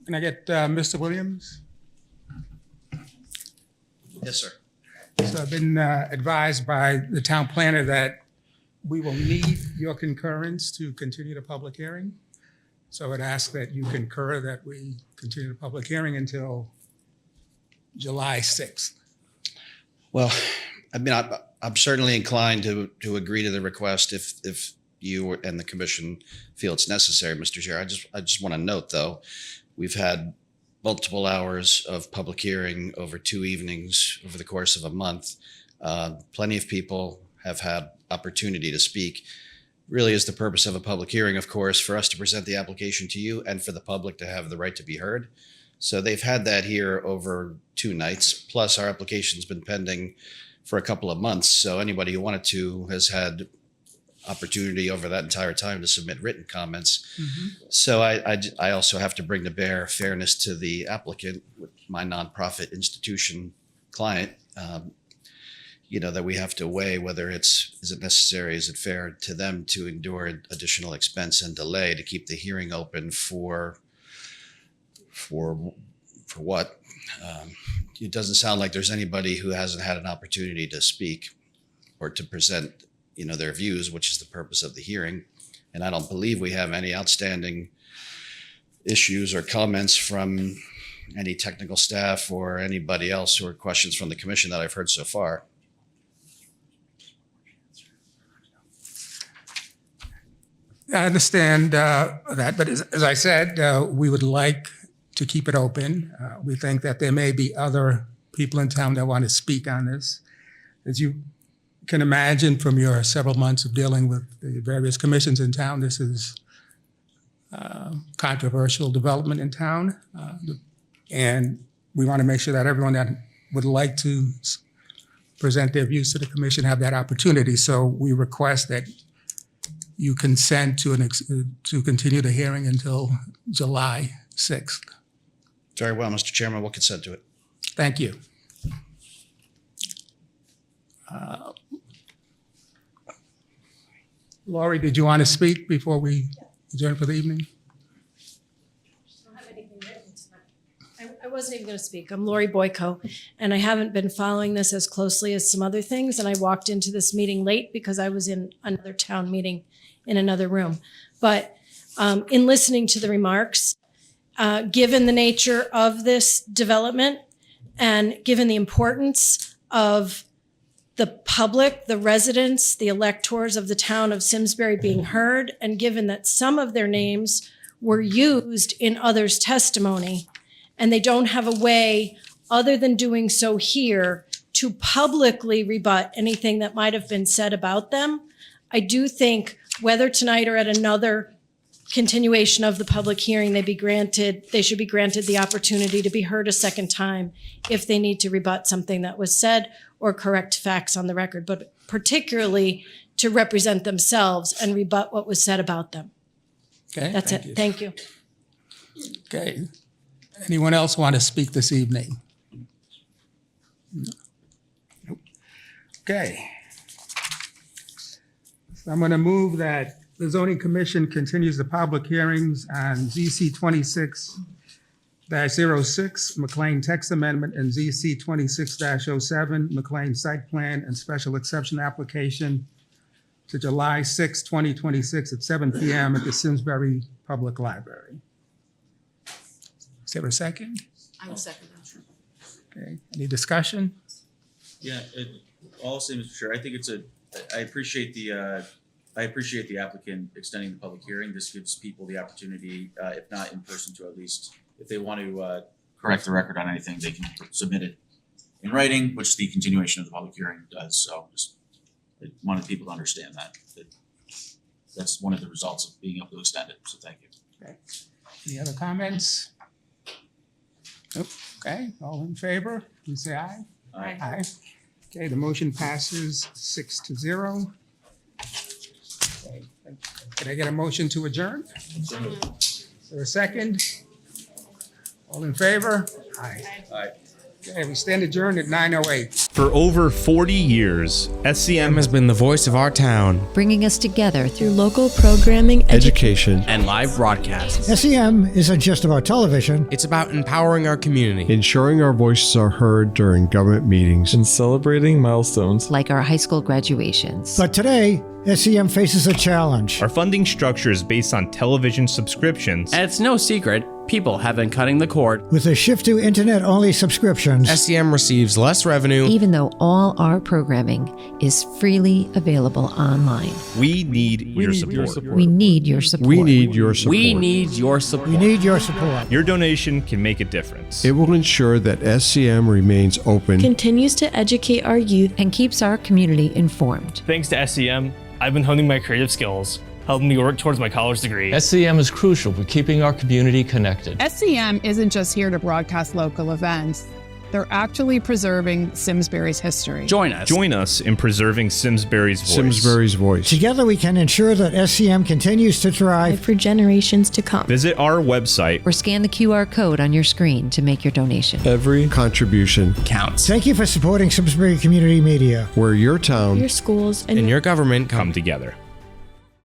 S1: Can I get Mr. Williams?
S9: Yes, sir.
S1: So I've been advised by the town planner that we will need your concurrence to continue the public hearing. So I'd ask that you concur that we continue the public hearing until July 6th.
S9: Well, I mean, I'm certainly inclined to agree to the request if you and the commission feel it's necessary, Mr. Chair. I just want to note, though, we've had multiple hours of public hearing over 2 evenings over the course of a month. Plenty of people have had opportunity to speak. Really is the purpose of a public hearing, of course, for us to present the application to you and for the public to have the right to be heard. So they've had that here over 2 nights, plus our application's been pending for a couple of months. So anybody who wanted to has had opportunity over that entire time to submit written comments. So I also have to bring to bear fairness to the applicant, my nonprofit institution client, that we have to weigh whether is it necessary, is it fair to them to endure additional expense and delay to keep the hearing open for what? It doesn't sound like there's anybody who hasn't had an opportunity to speak or to present their views, which is the purpose of the hearing. And I don't believe we have any outstanding issues or comments from any technical staff or anybody else, or questions from the commission that I've heard so far.
S1: I understand that, but as I said, we would like to keep it open. We think that there may be other people in town that want to speak on this. As you can imagine from your several months of dealing with the various commissions in town, this is controversial development in town. And we want to make sure that everyone that would like to present their views to the commission have that opportunity. So we request that you consent to continue the hearing until July 6th.
S9: Very well, Mr. Chairman, we'll consent to it.
S1: Thank you. Laurie, did you want to speak before we adjourn for the evening?
S8: I wasn't even going to speak. I'm Lori Boyko, and I haven't been following this as closely as some other things, and I walked into this meeting late because I was in another town meeting in another room. But in listening to the remarks, given the nature of this development and given the importance of the public, the residents, the electors of the town of Simsbury being heard, and given that some of their names were used in others' testimony, and they don't have a way other than doing so here to publicly rebut anything that might have been said about them, I do think whether tonight or at another continuation of the public hearing, they should be granted the opportunity to be heard a second time if they need to rebut something that was said or correct facts on the record, but particularly to represent themselves and rebut what was said about them.
S1: Okay.
S8: That's it. Thank you.
S1: Okay. Anyone else want to speak this evening? Nope. Okay. So I'm going to move that the zoning commission continues the public hearings on ZC 26-06, McLean text amendment, and ZC 26-07, McLean site plan and special exception application to July 6, 2026 at 7 p.m. at the Simsbury Public Library. Is there a second?
S7: I will second that.
S1: Okay, any discussion?
S7: Yeah, all I'll say, Mr. Chair, I think I appreciate the applicant extending the public hearing. This gives people the opportunity, if not in person, to at least, if they want to correct the record on anything, they can submit it in writing, which the continuation of the public hearing does. So just I wanted people to understand that that's one of the results of being able to extend it. So thank you.
S1: Okay. Any other comments? Nope. Okay, all in favor, please say aye.
S7: Aye.
S1: Aye. Okay, the motion passes 6-0. Okay. Can I get a motion to adjourn? Is there a second? All in favor? Aye.
S7: Aye.
S1: Okay, we stand adjourned at 9:08.
S10: For over 40 years, SCM has been the voice of our town,
S23: bringing us together through local programming,
S10: education, and live broadcasts.
S24: SEM isn't just about television.
S10: It's about empowering our community,
S25: ensuring our voices are heard during government meetings,
S26: and celebrating milestones
S23: like our high school graduations.
S24: But today, SEM faces a challenge.
S10: Our funding structure is based on television subscriptions. And it's no secret, people have been cutting the cord.
S24: With a shift to internet-only subscriptions,
S10: SEM receives less revenue,
S23: even though all our programming is freely available online.
S10: We need your support.
S23: We need your support.
S25: We need your support.
S10: We need your support.
S24: We need your support.
S10: Your donation can make a difference.
S25: It will ensure that SCM remains open,
S23: continues to educate our youth, and keeps our community informed.
S27: Thanks to SCM, I've been honing my creative skills, helping me work towards my college degree.
S28: SCM is crucial for keeping our community connected.
S29: SCM isn't just here to broadcast local events. They're actually preserving Simsbury's history.
S10: Join us in preserving Simsbury's voice.
S25: Simsbury's voice.
S24: Together we can ensure that SCM continues to thrive
S23: for generations to come.
S10: Visit our website
S23: or scan the QR code on your screen to make your donation.
S25: Every contribution
S10: counts.
S24: Thank you for supporting Simsbury Community Media,
S25: where your town,
S23: your schools,
S10: and your government come together.